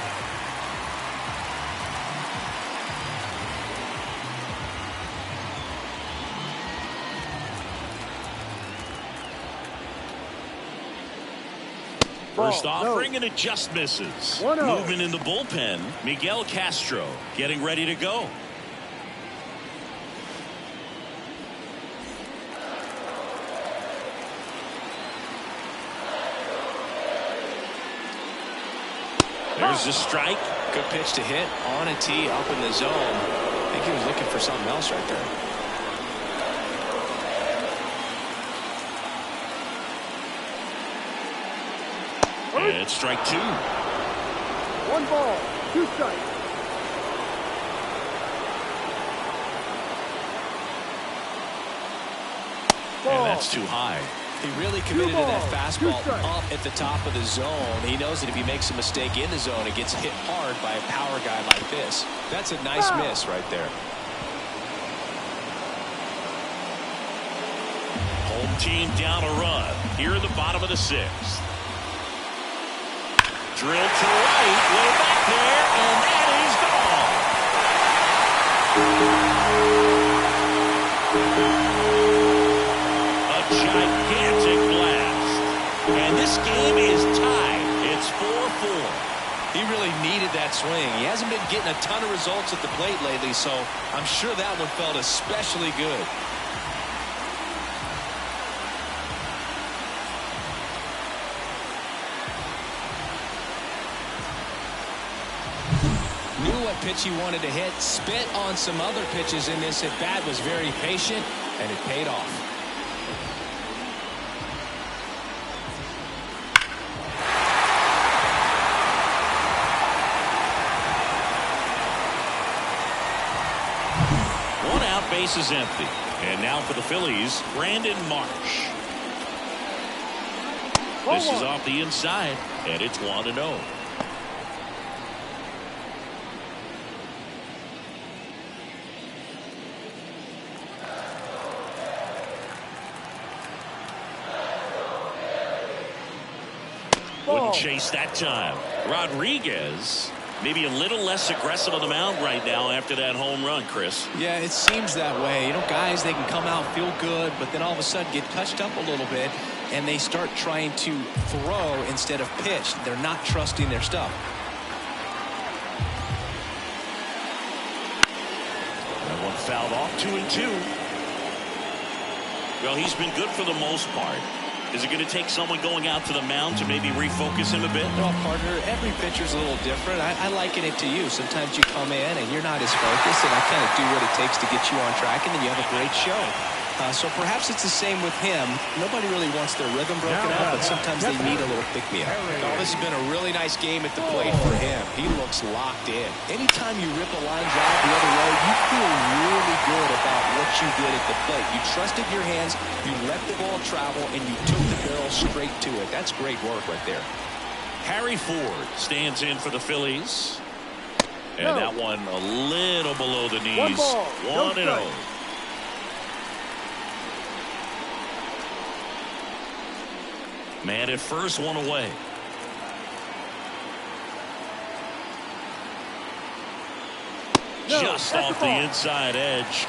First offering and it just misses. Movement in the bullpen. Miguel Castro getting ready to go. There's the strike. Good pitch to hit on a tee up in the zone. I think he was looking for something else right there. And it's strike 2. 1 ball, 2 strikes. And that's too high. He really committed to that fastball up at the top of the zone. He knows that if he makes a mistake in the zone, it gets hit hard by a power guy like this. That's a nice miss right there. Home team down a run here in the bottom of the 6th. Drilled to right, way back there, and that is gone. A gigantic blast. And this game is tied. It's 4-4. He really needed that swing. He hasn't been getting a ton of results at the plate lately, so I'm sure that one felt especially good. Pitch he wanted to hit, spit on some other pitches in this at bat, was very patient, and it paid off. One out, base is empty. And now for the Phillies, Brandon Marsh. This is off the inside, and it's 1-0. Wouldn't chase that time. Rodriguez maybe a little less aggressive on the mound right now after that home run, Chris. Yeah, it seems that way. You know, guys, they can come out, feel good, but then all of a sudden get touched up a little bit, and they start trying to throw instead of pitch. They're not trusting their stuff. That one fouled off. 2-2. Well, he's been good for the most part. Is it going to take someone going out to the mound to maybe refocus him a bit? Well, partner, every pitcher's a little different. I liken it to you. Sometimes you come in and you're not as focused, and I kind of do what it takes to get you on track, and then you have a great show. So perhaps it's the same with him. Nobody really wants their rhythm broken up, but sometimes they need a little pick-me-up. Oh, this has been a really nice game at the plate for him. He looks locked in. Anytime you rip a line drive the other way, you feel really good about what you did at the plate. You trusted your hands, you let the ball travel, and you took the barrel straight to it. That's great work right there. Harry Ford stands in for the Phillies. And that one a little below the knees. 1-0. Man at first, one away. Just off the inside edge.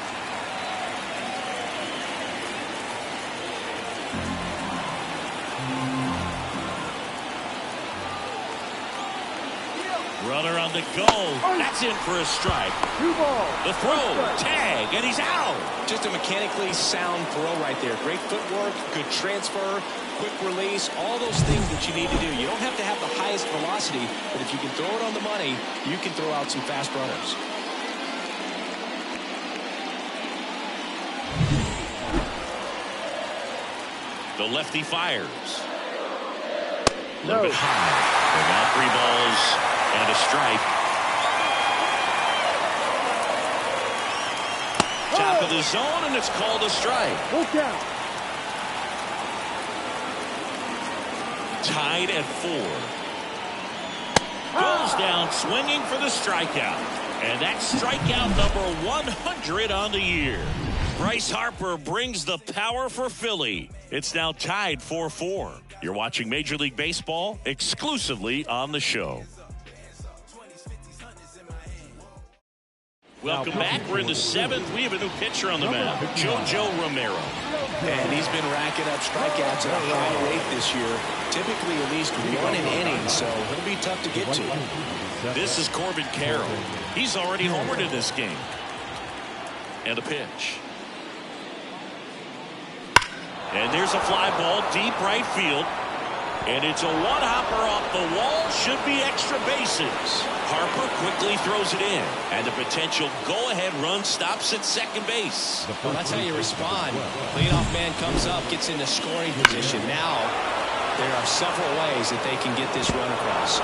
Runner on the go. That's in for a strike. The throw, tag, and he's out. Just a mechanically sound throw right there. Great footwork, good transfer, quick release, all those things that you need to do. You don't have to have the highest velocity, but if you can throw it on the money, you can throw out some fast runners. The lefty fires. A little bit high. And now 3 balls and a strike. Top of the zone, and it's called a strike. Look out. Tied at 4. Goes down swinging for the strikeout. And that's strikeout number 100 on the year. Bryce Harper brings the power for Philly. It's now tied 4-4. You're watching Major League Baseball exclusively on the show. Welcome back. We're in the 7th. We have a new pitcher on the mound, JoJo Romero. And he's been racking up strikeouts at a high rate this year. Typically at least 1 an inning, so it'll be tough to get to. This is Corbin Carroll. He's already homered in this game. And a pitch. And there's a fly ball deep right field. And it's a one-hopper off the wall. Should be extra bases. Harper quickly throws it in. And the potential go-ahead run stops at second base. Well, that's how you respond. Leadoff man comes up, gets into scoring position. Now, there are several ways that they can get this run across.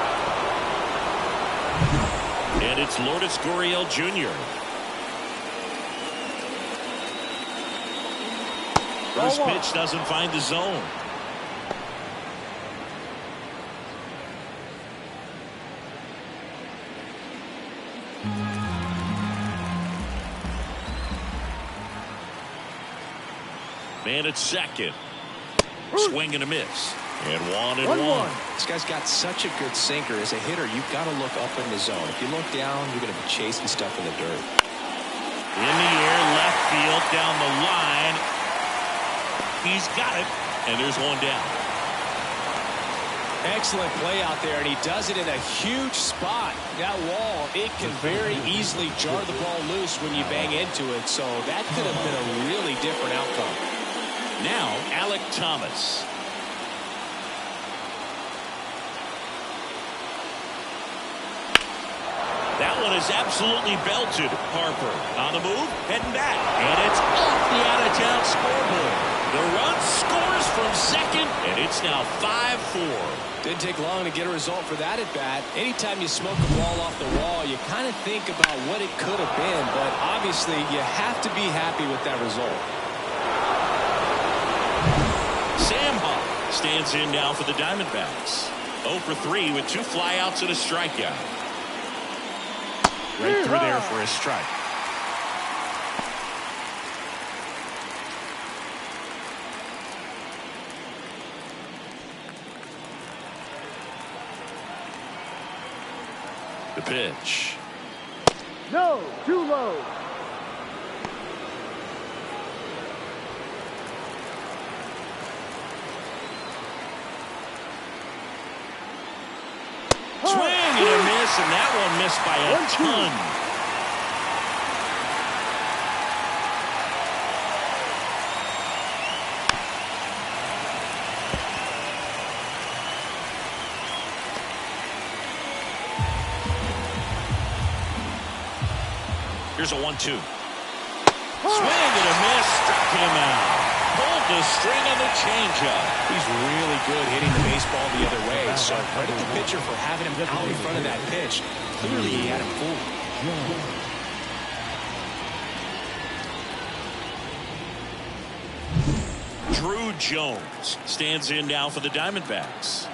And it's Lourdes Gurriel Jr. First pitch doesn't find the zone. Man at second. Swing and a miss. And 1-1. This guy's got such a good sinker. As a hitter, you've got to look up in the zone. If you look down, you're going to be chasing stuff in the dirt. In the air, left field, down the line. He's got it. And there's one down. Excellent play out there, and he does it in a huge spot. That wall, it can very easily jar the ball loose when you bang into it, so that could have been a really different outcome. Now, Alek Thomas. That one is absolutely belted. Harper on the move, heading back. And it's off the out-of-town scoreboard. The run scores from second, and it's now 5-4. Didn't take long to get a result for that at-bat. Anytime you smoke a ball off the wall, you kind of think about what it could have been, but obviously you have to be happy with that result. Sam Huff stands in now for the Diamondbacks. 0 for 3 with 2 flyouts and a strikeout. Right through there for a strike. The pitch. No, too low. Swing and a miss, and that one missed by a ton. Here's a 1-2. Swing and a miss. Struck him out. Pulled the string on the changeup. He's really good hitting the baseball the other way. So credit the pitcher for having him out in front of that pitch. Clearly he had him fooled. Drew Jones stands in now for the Diamondbacks.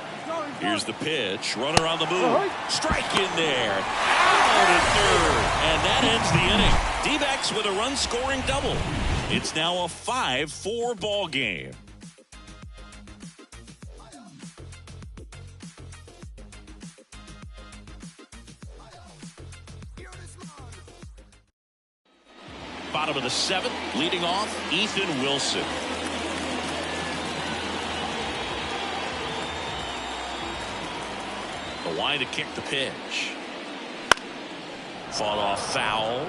Here's the pitch. Runner on the move. Strike in there. Out at third. And that ends the inning. D-backs with a run-scoring double. It's now a 5-4 ball game. Bottom of the 7th, leading off, Ethan Wilson. The line to kick the pitch. Fought off foul.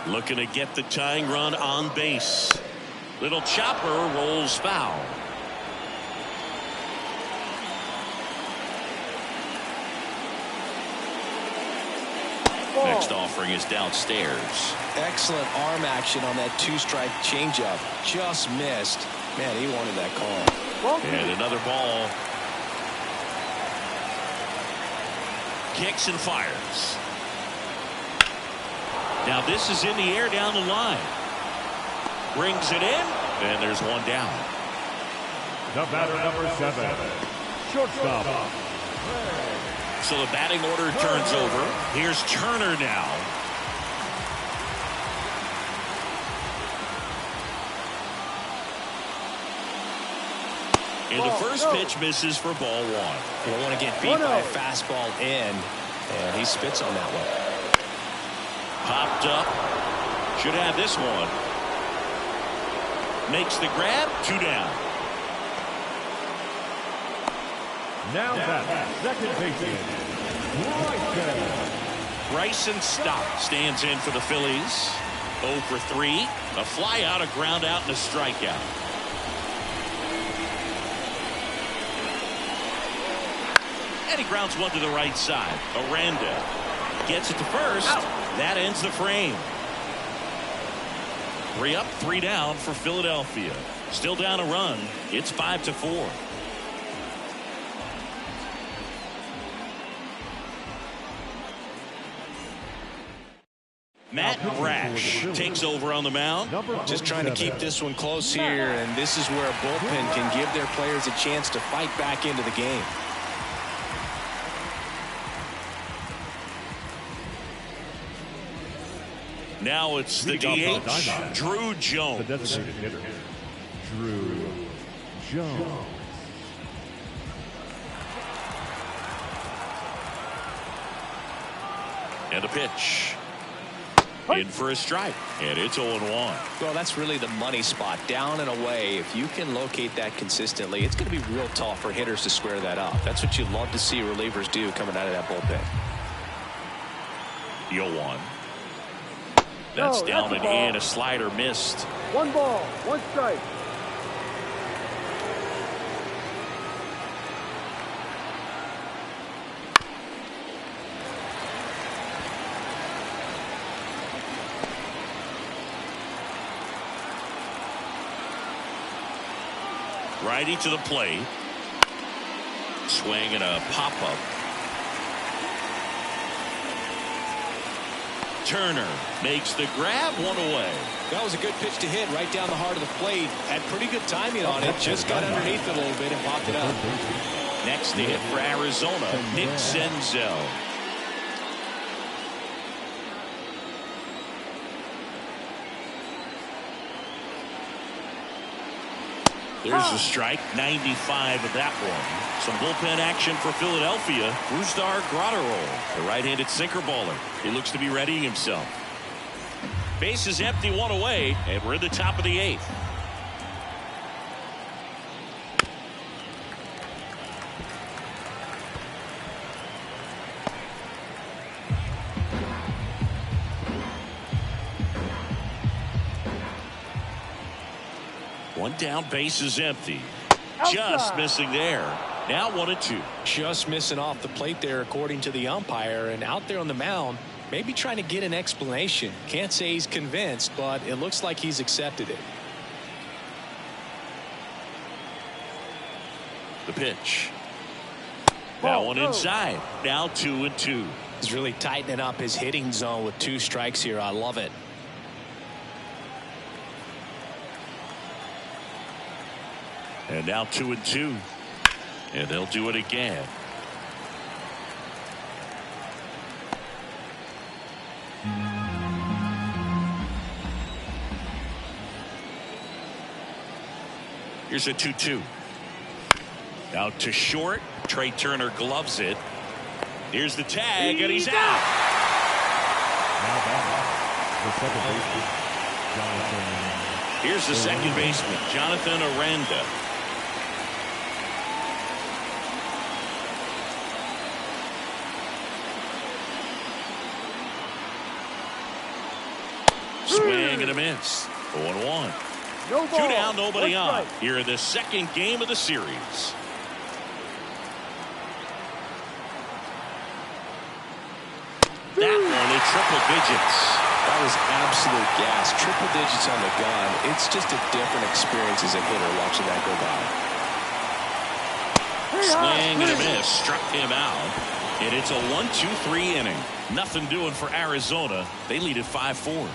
Looking to get the tying run on base. Little chopper rolls foul. Next offering is downstairs. Excellent arm action on that 2-strike changeup. Just missed. Man, he wanted that call. And another ball. Kicks and fires. Now this is in the air down the line. Brings it in, and there's one down. The batter, number 7, shortstop. So the batting order turns over. Here's Turner now. And the first pitch misses for ball 1. You don't want to get beat by a fastball in, and he spits on that one. Popped up. Should have this one. Makes the grab. 2 down. Now that second baseman, Bryson Stott stands in for the Phillies. 0 for 3. A fly out, a ground out, and a strikeout. And he grounds one to the right side. Aranda gets it to first. That ends the frame. 3 up, 3 down for Philadelphia. Still down a run. It's 5-4. Matt Brash takes over on the mound. Just trying to keep this one close here, and this is where a bullpen can give their players a chance to fight back into the game. Now it's the DH, Drew Jones. The designated hitter, Drew Jones. And a pitch. In for a strike, and it's 0-1. Well, that's really the money spot, down and away. If you can locate that consistently, it's going to be real tough for hitters to square that up. That's what you love to see relievers do coming out of that bullpen. 0-1. That's down and in. A slider missed. 1 ball, 1 strike. Righty to the plate. Swing and a pop-up. Turner makes the grab, 1 away. That was a good pitch to hit right down the heart of the plate. Had pretty good timing on it. Just got underneath it a little bit and popped it up. Next to hit for Arizona, Nick Senzel. There's a strike, 95 of that one. Some bullpen action for Philadelphia. Brusdar Graterol, the right-handed sinker baller. He looks to be readying himself. Base is empty, 1 away, and we're in the top of the 8th. One down, base is empty. Just missing there. Now 1-2. Just missing off the plate there, according to the umpire, and out there on the mound, maybe trying to get an explanation. Can't say he's convinced, but it looks like he's accepted it. The pitch. Now one inside. Now 2-2. He's really tightening up his hitting zone with 2 strikes here. I love it. And now 2-2. And they'll do it again. Here's a 2-2. Out to short. Trey Turner gloves it. Here's the tag, and he's out. Now batting, the second baseman, Jonathan. Here's the second baseman, Jonathan Aranda. Swing and a miss. 0-1. No ball. 2 down, nobody 1 on. strike. Here in the second game of the series. That one at triple digits. That was absolute gas. Triple digits on the gun. It's just a different experience as a hitter watching that go by. Swing and a miss. Struck him out. And it's a 1-2-3 inning. Nothing doing for Arizona. They lead at 5-4.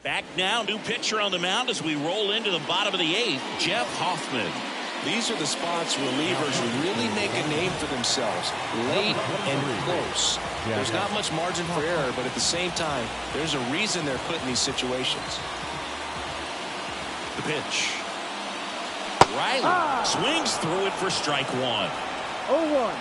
Back now, new pitcher on the mound as we roll into the bottom of the 8th, Jeff Hoffman. These are the spots relievers really make a name for themselves. Late and close. There's not much margin for error, but at the same time, there's a reason they're put in these situations. The pitch. Riley swings through it for strike 1. 0-1.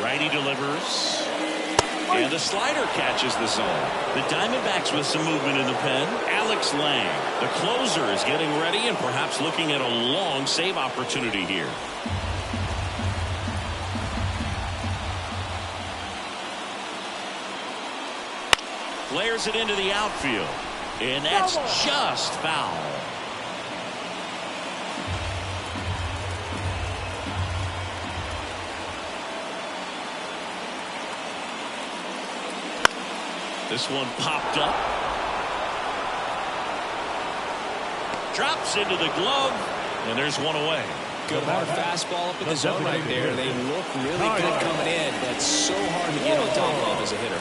Righty delivers. And the slider catches the zone. The Diamondbacks with some movement in the pen. Alex Lang, the closer, is getting ready and perhaps looking at a long save opportunity here. Flares it into the outfield. And that's just foul. This one popped up. Drops into the glove. And there's one away. Good hard fastball up in the zone right there. They look really good coming in, but so hard to get on top of as a hitter.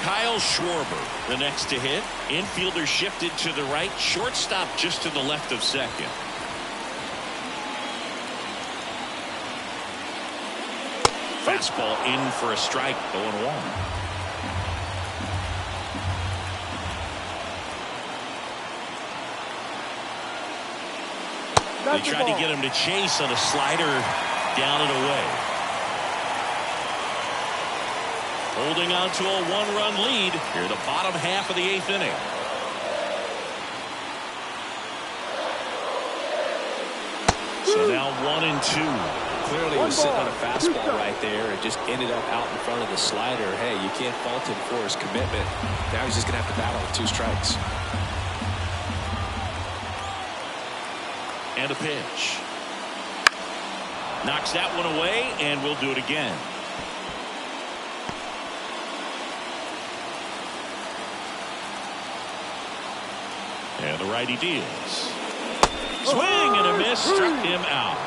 Kyle Schwarber, the next to hit. Infielder shifted to the right. Shortstop just to the left of second. Fastball in for a strike. 0-1. They tried to get him to chase on a slider down and away. Holding on to a 1-run lead here in the bottom half of the 8th inning. So now 1-2. Clearly was sitting on a fastball right there. It just ended up out in front of the slider. Hey, you can't fault him for his commitment. Now he's just going to have to battle with 2 strikes. And a pitch. Knocks that one away, and we'll do it again. And the righty deals. Swing and a miss. Struck him out.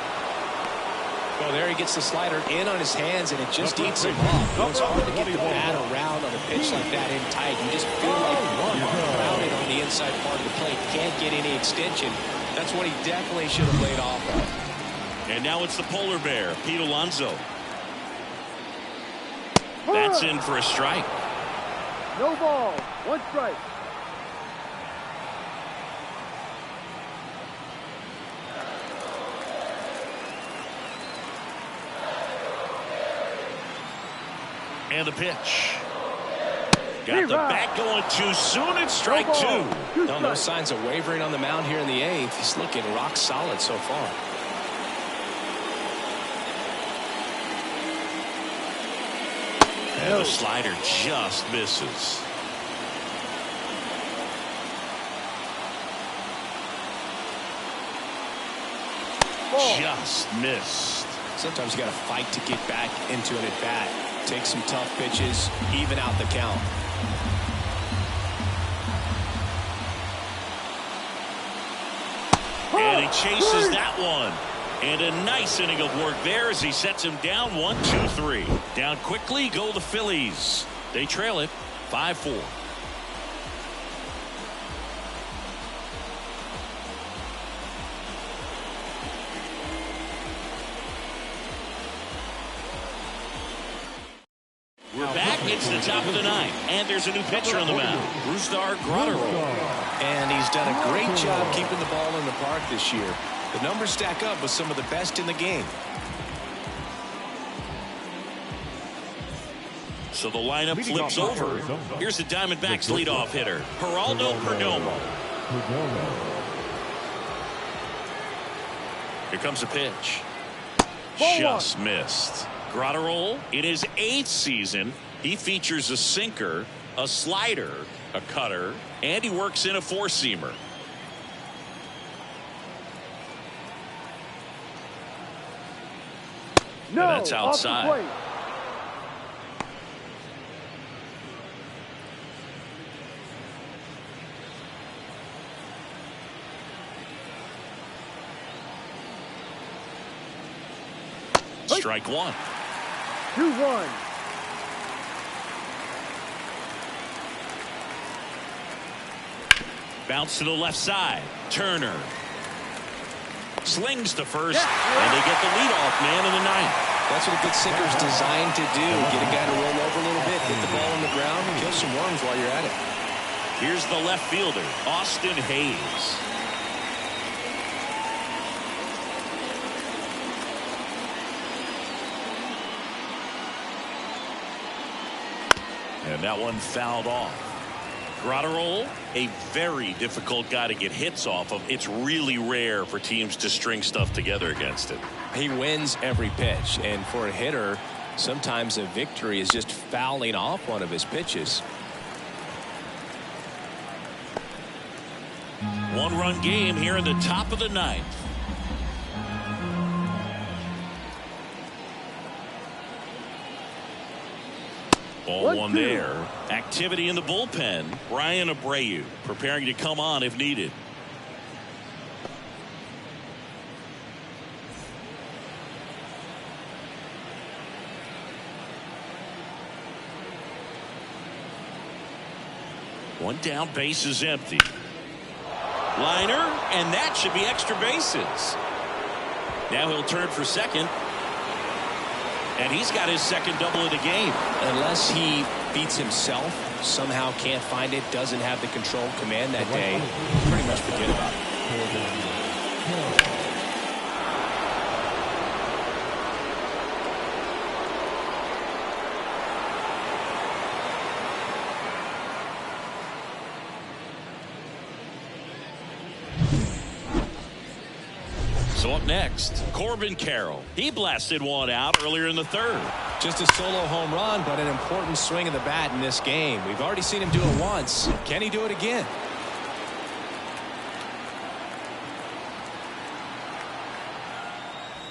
Well, there he gets the slider in on his hands, and it just eats him up. It's hard to get the bat around on a pitch like that in tight. You just feel like you're crowded on the inside part of the plate. Can't get any extension. That's what he definitely should have laid off of. And now it's the polar bear, Pete Alonso. That's in for a strike. No ball. 1 strike. And the pitch. Got the bat going too soon. It's strike 2. No signs of wavering on the mound here in the 8th. He's looking rock solid so far. And the slider just misses. Just missed. Sometimes you got to fight to get back into an at-bat. Take some tough pitches, even out the count. And he chases that one. And a nice inning of work there as he sets him down 1-2-3. Down quickly go the Phillies. They trail it 5-4. We're back. It's the top of the ninth, and there's a new pitcher on the mound, Brusdar Graterol. And he's done a great job keeping the ball in the park this year. The numbers stack up with some of the best in the game. So the lineup flips over. Here's the Diamondbacks leadoff hitter, Geraldo Perdomo. Here comes a pitch. Just missed. Graterol, in his 8th season, he features a sinker, a slider, a cutter, and he works in a four-seamer. No, and that's outside. Strike one. 2-1. Bounce to the left side. Turner slings to first, and they get the leadoff man in the ninth. That's what a good sinker's designed to do. Get a guy to roll over a little bit, hit the ball on the ground, and kill some worms while you're at it. Here's the left fielder, Austin Hayes. And that one fouled off. Graterol, a very difficult guy to get hits off of. It's really rare for teams to string stuff together against him. He wins every pitch, and for a hitter, sometimes a victory is just fouling off one of his pitches. One-run game here in the top of the ninth. Ball one there. Activity in the bullpen. Brian Abreu preparing to come on if needed. One down, base is empty. Liner, and that should be extra bases. Now he'll turn for second. And he's got his second double of the game. Unless he beats himself, somehow can't find it, doesn't have the control command that day, pretty much forget about it. So up next, Corbin Carroll. He blasted one out earlier in the third. Just a solo home run, but an important swing of the bat in this game. We've already seen him do it once. Can he do it again?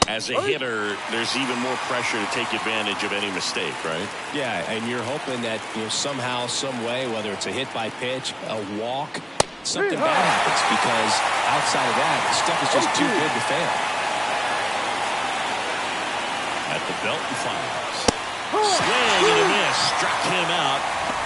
As a hitter, there's even more pressure to take advantage of any mistake, right? Yeah, and you're hoping that somehow, some way, whether it's a hit by pitch, a walk, something bad happens, because outside of that, stuff is just too good to fail. At the belt and fires. Swing and a miss. Struck him out.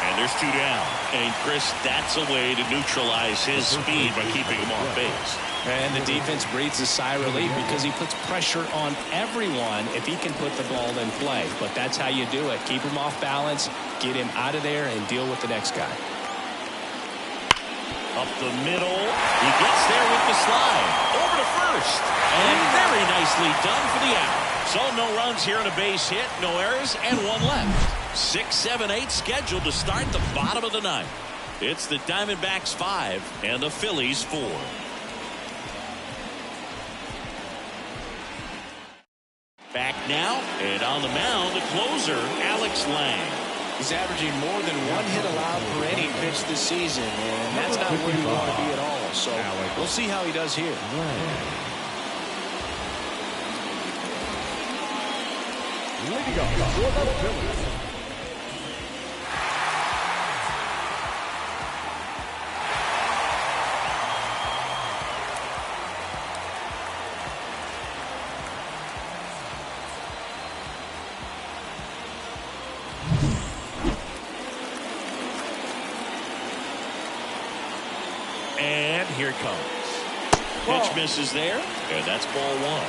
And there's two down. And Chris, that's a way to neutralize his speed by keeping him off base. And the defense breathes a sigh of relief because he puts pressure on everyone if he can put the ball in play. But that's how you do it. Keep him off balance, get him out of there, and deal with the next guy. Up the middle. He gets there with the slide. Over to first. And very nicely done for the out. So no runs here on a base hit, no errors, and one left. 6, 7, 8 scheduled to start the bottom of the ninth. It's the Diamondbacks 5 and the Phillies 4. Back now, and on the mound, the closer, Alex Lang. He's averaging more than 1 hit allowed per inning pitched this season, and that's not where you want to be at all. So we'll see how he does here. Leading up for the Phillies, and here it comes. Pitch misses there, and that's ball one.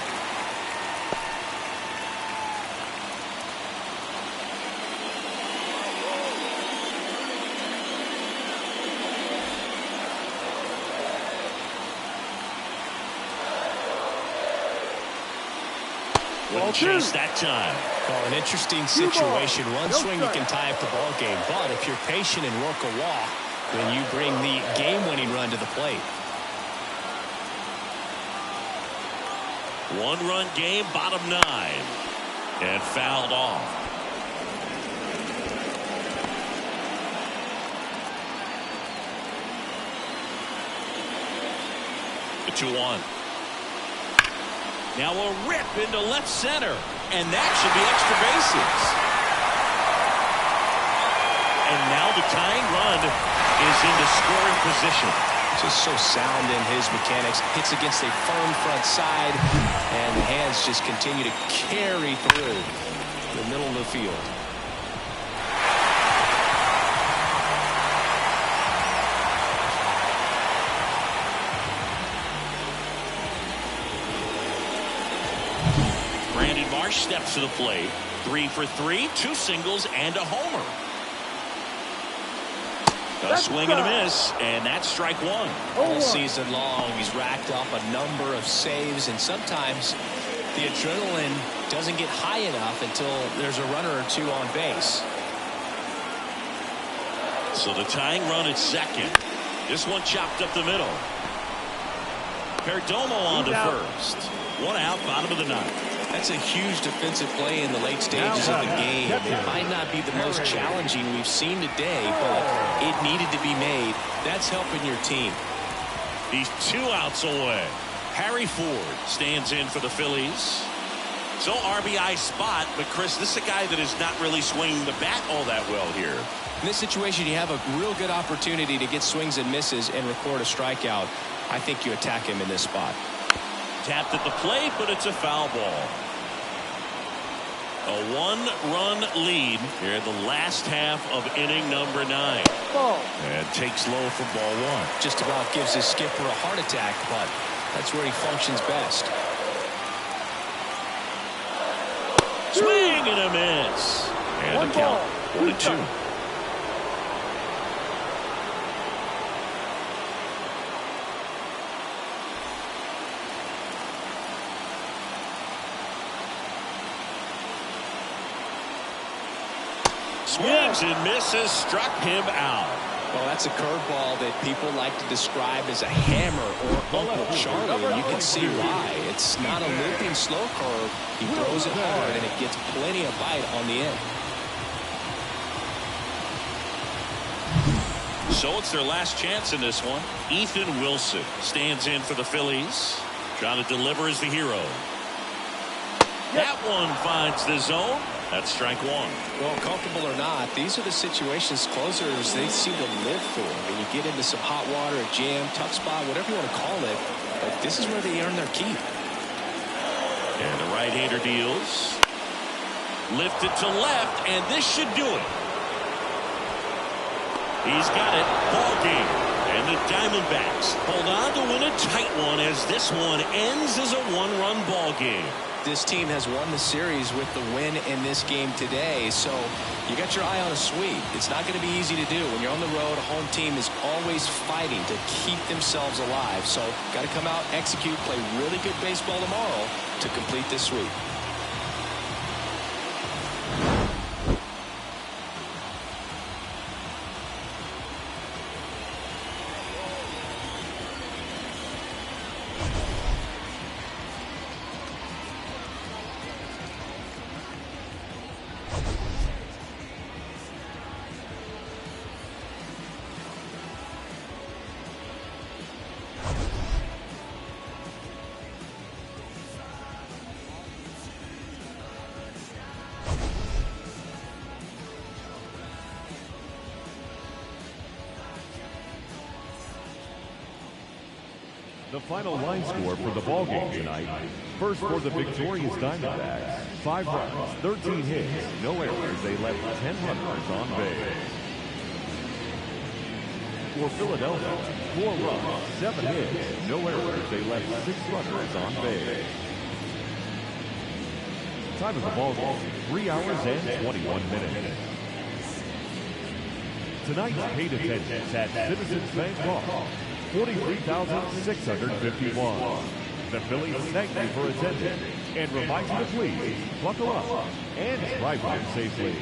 Wouldn't chase that time. Well, an interesting situation. One swing you can tie up the ball game, but if you're patient and work a walk, then you bring the game-winning run to the plate. One-run game, bottom 9, and fouled off. The 2-1. Now a rip into left center, and that should be extra bases. And now the tying run is into scoring position. Just so sound in his mechanics. Hits against a firm front side, and the hands just continue to carry through the middle of the field. Steps to the plate. 3 for 3, 2 singles and a homer. A swing and a miss, and that's strike one. All season long, he's racked up a number of saves, and sometimes the adrenaline doesn't get high enough until there's a runner or two on base. So the tying run at second. This one chopped up the middle. Perdomo on to first. 1 out, bottom of the 9th. That's a huge defensive play in the late stages of the game. It might not be the most challenging we've seen today, but it needed to be made. That's helping your team. He's 2 outs away. Harry Ford stands in for the Phillies. So RBI spot, but Chris, this is a guy that is not really swinging the bat all that well here. In this situation, you have a real good opportunity to get swings and misses and record a strikeout. I think you attack him in this spot. Tapped at the plate, but it's a foul ball. A 1-run lead here in the last half of inning number 9. And takes low for ball 1. Just about gives his skipper a heart attack, but that's where he functions best. Swing and a miss. And the count 1-2. Swings and misses, struck him out. Well, that's a curveball that people like to describe as a hammer or Uncle Charlie, and you can see why. It's not a looping slow curve. He throws it hard, and it gets plenty of bite on the end. So it's their last chance in this one. Ethan Wilson stands in for the Phillies. Trying to deliver as the hero. That one finds the zone. That's strike 1. Well, comfortable or not, these are the situations closers they seem to live for. When you get into some hot water, a jam, tough spot, whatever you want to call it, but this is where they earn their keep. And the right-hander deals. Lifted to left, and this should do it. He's got it. Ball game. And the Diamondbacks hold on to win a tight one as this one ends as a 1-run ball game. This team has won the series with the win in this game today, so you got your eye on a sweep. It's not going to be easy to do. When you're on the road, a home team is always fighting to keep themselves alive. So got to come out, execute, play really good baseball tomorrow to complete this sweep. The final line score for the ball game tonight. First for the victorious Diamondbacks, 5 runs, 13 hits, no errors. They left 10 runners on base. For Philadelphia, 4 runs, 7 hits, no errors. They left 6 runners on base. Time of the ball game, 3 hours and 21 minutes. Tonight's paid attendance at Citizens Bank Park, 43,651. The Phillies thank you for attending and remind you to please buckle up and drive home safely.